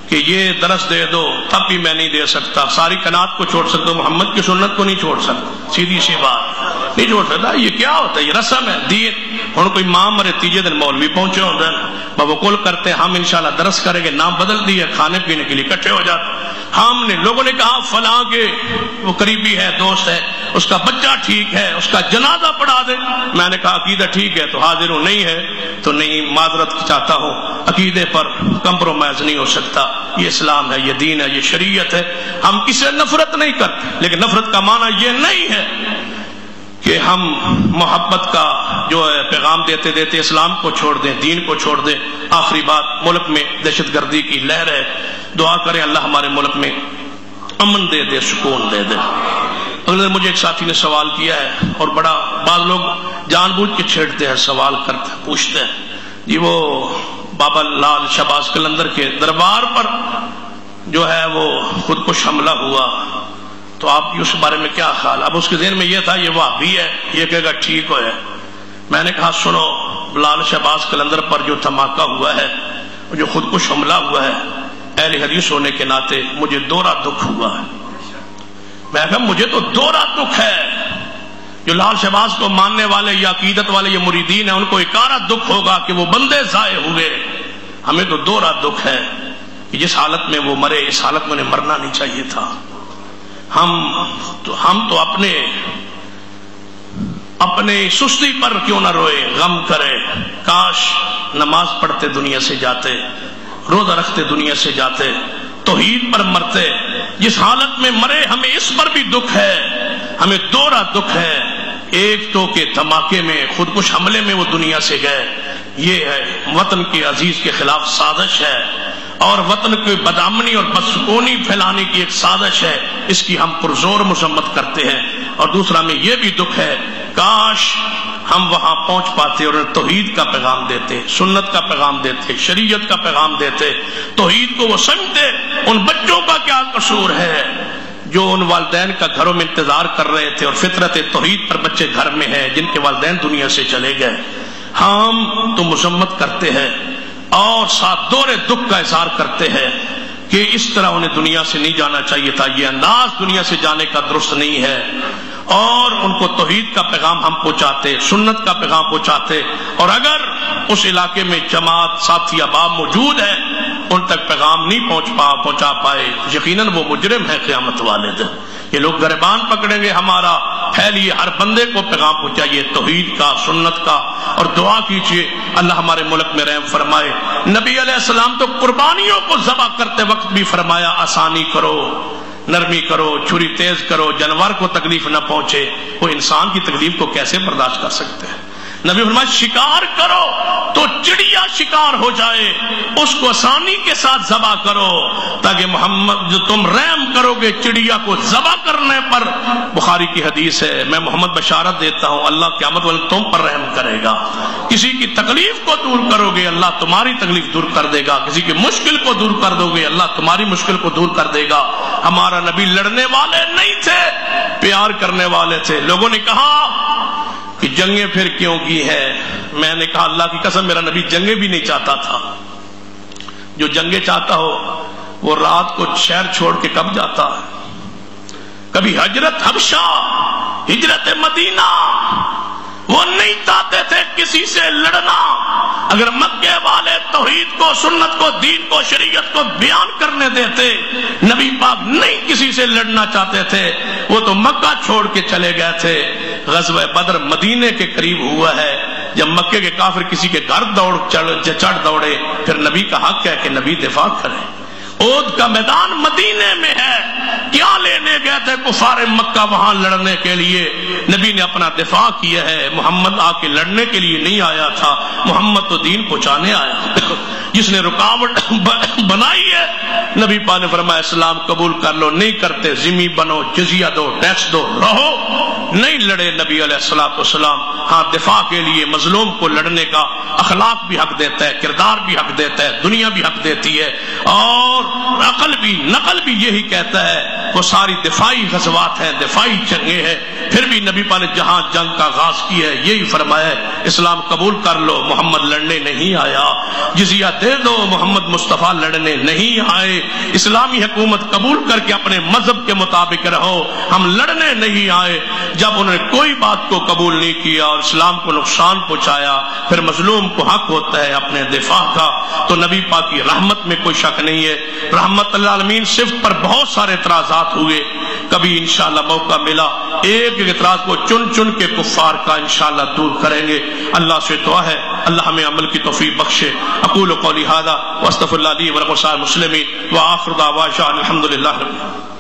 کہ یہ درس دے دو، تب بھی میں نہیں دے سکتا، ساری قناعت کو چھوڑ سکتا، محمد کی سنت کو نہیں چھوڑ سکتا، سیدھی سی بات نہیں چھوڑ سکتا، یہ کیا ہوتا ہے، یہ رسم ہے دین۔ ہوں کوئی ماں مرے 3 دن مولوی پہنچے ہوتے ہیں، بوکول کرتے ہم انشاءاللہ درس کریں گے، نام بدل دیے، کھانے پینے کے لیے اکٹھے ہو جاتے، ہم نے لوگوں نے کہا فلاں کے وہ قریبی ہے، دوست ہے، اس کا بچہ ٹھیک ہے، اس کا جنازہ پڑھا دے، میں نے کہا عقیدہ ٹھیک ہے تو حاضر ہوں، نہیں ہے تو نہیں، معذرت چاہتا ہوں، عقیدے پر کمپرومائز نہیں ہو سکتا، یہ اسلام ہے، یہ دین ہے، یہ شریعت ہے، ہم کسی سے نفرت نہیں کرتے، لیکن نفرت کا معنی یہ نہیں ہے کہ ہم محبت کا جو ہے پیغام دیتے دیتے اسلام کو چھوڑ دیں، دین کو چھوڑ دیں۔ آخری بات، ملک میں دہشت گردی کی لہر ہے، دعا کریں اللہ ہمارے ملک میں امن دے دے، سکون دے دے۔ اگر مجھے ایک ساتھی نے سوال کیا ہے، اور بڑا بعض لوگ جان بوجھ کے چھیڑتے ہیں، سوال کرتے ہیں، پوچھتے ہیں جی وہ بابا لال شہباز قلندر کے دربار پر جو ہے وہ خودکش حملہ ہوا، تو آپ کی اس بارے میں کیا خیال؟ اب اس کے ذہن میں یہ تھا یہ وہابی ہے، یہ کہے گا ٹھیک ہو ہے۔ میں نے کہا سنو، لال شہباز قلندر پر جو دھماکہ ہوا ہے، جو خودکش حملہ ہوا ہے، اہل حدیث ہونے کے ناطے مجھے دوہرا دکھ ہوا ہے۔ میں کہا مجھے تو دوہرا دکھ ہے، جو لال شہباز کو ماننے والے یا عقیدت والے یا مریدین ہیں ان کو ایکارا دکھ ہوگا کہ وہ بندے ضائع ہوئے، ہمیں تو دوہرا دکھ ہے کہ جس حالت میں وہ مرے اس حالت میں انہیں مرنا نہیں چاہیے تھا۔ ہم تو اپنے سستی پر کیوں نہ روئے، غم کرے، کاش نماز پڑھتے دنیا سے جاتے، روزہ رکھتے دنیا سے جاتے، توحید پر مرتے، جس حالت میں مرے ہمیں اس پر بھی دکھ ہے، ہمیں دوہرا دکھ ہے۔ ایک تو کہ دھماکے میں خودکش حملے میں وہ دنیا سے گئے، یہ ہے وطن کے عزیز کے خلاف سازش ہے، اور وطن کو بدامنی اور بدسکونی پھیلانے کی ایک سازش ہے، اس کی ہم پرزور مذمت کرتے ہیں۔ اور دوسرا میں یہ بھی دکھ ہے، کاش ہم وہاں پہنچ پاتے اور توحید کا پیغام دیتے، سنت کا پیغام دیتے، شریعت کا پیغام دیتے، توحید کو وہ سمجھتے۔ ان بچوں کا کیا قصور ہے جو ان والدین کا گھروں میں انتظار کر رہے تھے، اور فطرت توحید پر بچے گھر میں ہیں جن کے والدین دنیا سے چلے گئے۔ ہم تو مذمت کرتے ہیں اور ساتھ دورے دکھ کا اظہار کرتے ہیں کہ اس طرح انہیں دنیا سے نہیں جانا چاہیے تھا، یہ انداز دنیا سے جانے کا درست نہیں ہے، اور ان کو توحید کا پیغام ہم پہنچاتے، سنت کا پیغام پہنچاتے، اور اگر اس علاقے میں جماعت ساتھی احباب موجود ہے ان تک پیغام نہیں پہنچا پائے، یقیناً وہ مجرم ہے قیامت والے دن۔ یہ لوگ گریبان پکڑیں گے ہمارا، پھیلیے، ہر بندے کو پیغام پہنچائیے توحید کا، سنت کا، اور دعا کیجیے اللہ ہمارے ملک میں رحم فرمائے۔ نبی علیہ السلام تو قربانیوں کو ذبح کرتے وقت بھی فرمایا آسانی کرو، نرمی کرو، چھری تیز کرو، جانور کو تکلیف نہ پہنچے۔ وہ انسان کی تکلیف کو کیسے برداشت کر سکتے ہیں؟ نبی فرمایا شکار کرو تو چڑیا شکار ہو جائے، اس کو آسانی کے ساتھ ذبح کرو، تاکہ محمد جو تم رحم کرو گے چڑیا کو ذبح کرنے پر، بخاری کی حدیث ہے، میں محمد بشارت دیتا ہوں اللہ قیامت والے تم پر رحم کرے گا۔ کسی کی تکلیف کو دور کرو گے اللہ تمہاری تکلیف دور کر دے گا، کسی کی مشکل کو دور کر دو گے اللہ تمہاری مشکل کو دور کر دے گا۔ ہمارا نبی لڑنے والے نہیں تھے، پیار کرنے والے تھے۔ لوگوں نے کہا کہ جنگیں پھر کیوں کی ہے؟ میں نے کہا اللہ کی قسم میرا نبی جنگیں بھی نہیں چاہتا تھا۔ جو جنگیں چاہتا ہو وہ رات کو شہر چھوڑ کے کب جاتا ہے؟ کبھی ہجرت حبشہ، ہجرت مدینہ، وہ نہیں چاہتے تھے کسی سے لڑنا۔ اگر مکے والے توحید کو، سنت کو، دین کو، شریعت کو بیان کرنے دیتے، نبی پاک نہیں کسی سے لڑنا چاہتے تھے، وہ تو مکہ چھوڑ کے چلے گئے تھے۔ غزوہ بدر مدینے کے قریب ہوا ہے، جب مکے کے کافر کسی کے گھر چڑھ دوڑے، پھر نبی کا حق ہے کہ نبی دفاع کرے۔ احد کا میدان مدینے میں ہے، کیا لینے گئے تھے کفار مکہ وہاں لڑنے کے لیے؟ نبی نے اپنا دفاع کیا ہے۔ محمد آ کے لڑنے کے لیے نہیں آیا تھا، محمد تو دین پہنچانے آیا۔ جس نے رکاوٹ بنائی ہے نبی پاک نے فرمایا اسلام قبول کر لو، نہیں کرتے ذمہ بنو، جزیہ دو، ٹیکس دو، رہو۔ نہیں لڑے نبی علیہ السلام۔ ہاں دفاع کے لیے مظلوم کو لڑنے کا اخلاق بھی حق دیتا ہے، کردار بھی حق دیتا ہے، دنیا بھی حق دیتی ہے، اور عقل بھی، نقل بھی یہی کہتا ہے۔ وہ ساری دفاعی غزوات ہیں، دفاعی جنگیں ہیں، پھر بھی نبی پاک نے جہاں جنگ کا آغاز کیا ہے یہی فرمایا ہے اسلام قبول کر لو، محمد لڑنے نہیں آیا۔ جزیہ دے دو، محمد مصطفیٰ لڑنے نہیں آئے۔ اسلامی حکومت قبول کر کے اپنے مذہب کے مطابق رہو، ہم لڑنے نہیں آئے۔ جب انہوں نے کوئی بات کو قبول نہیں کیا اور اسلام کو نقصان پہنچایا، پھر مظلوم کو حق ہوتا ہے اپنے دفاع کا۔ تو نبی پاک کی رحمت میں کوئی شک نہیں ہے، رحمت للعالمین صفت پر بہت سارے اعتراضات ہوئے، کبھی انشاءاللہ موقع ملا ایک ایک اعتراض کو چن چن کے کفار کا انشاءاللہ دور کریں گے۔ اللہ سے دعا ہے اللہ ہمیں عمل کی توفیق بخشے۔ اقول قولی ھذا واستغفر اللہ لی ولکم ولسائر المسلمین وآخر دعوانا الحمد للہ رب العالمین۔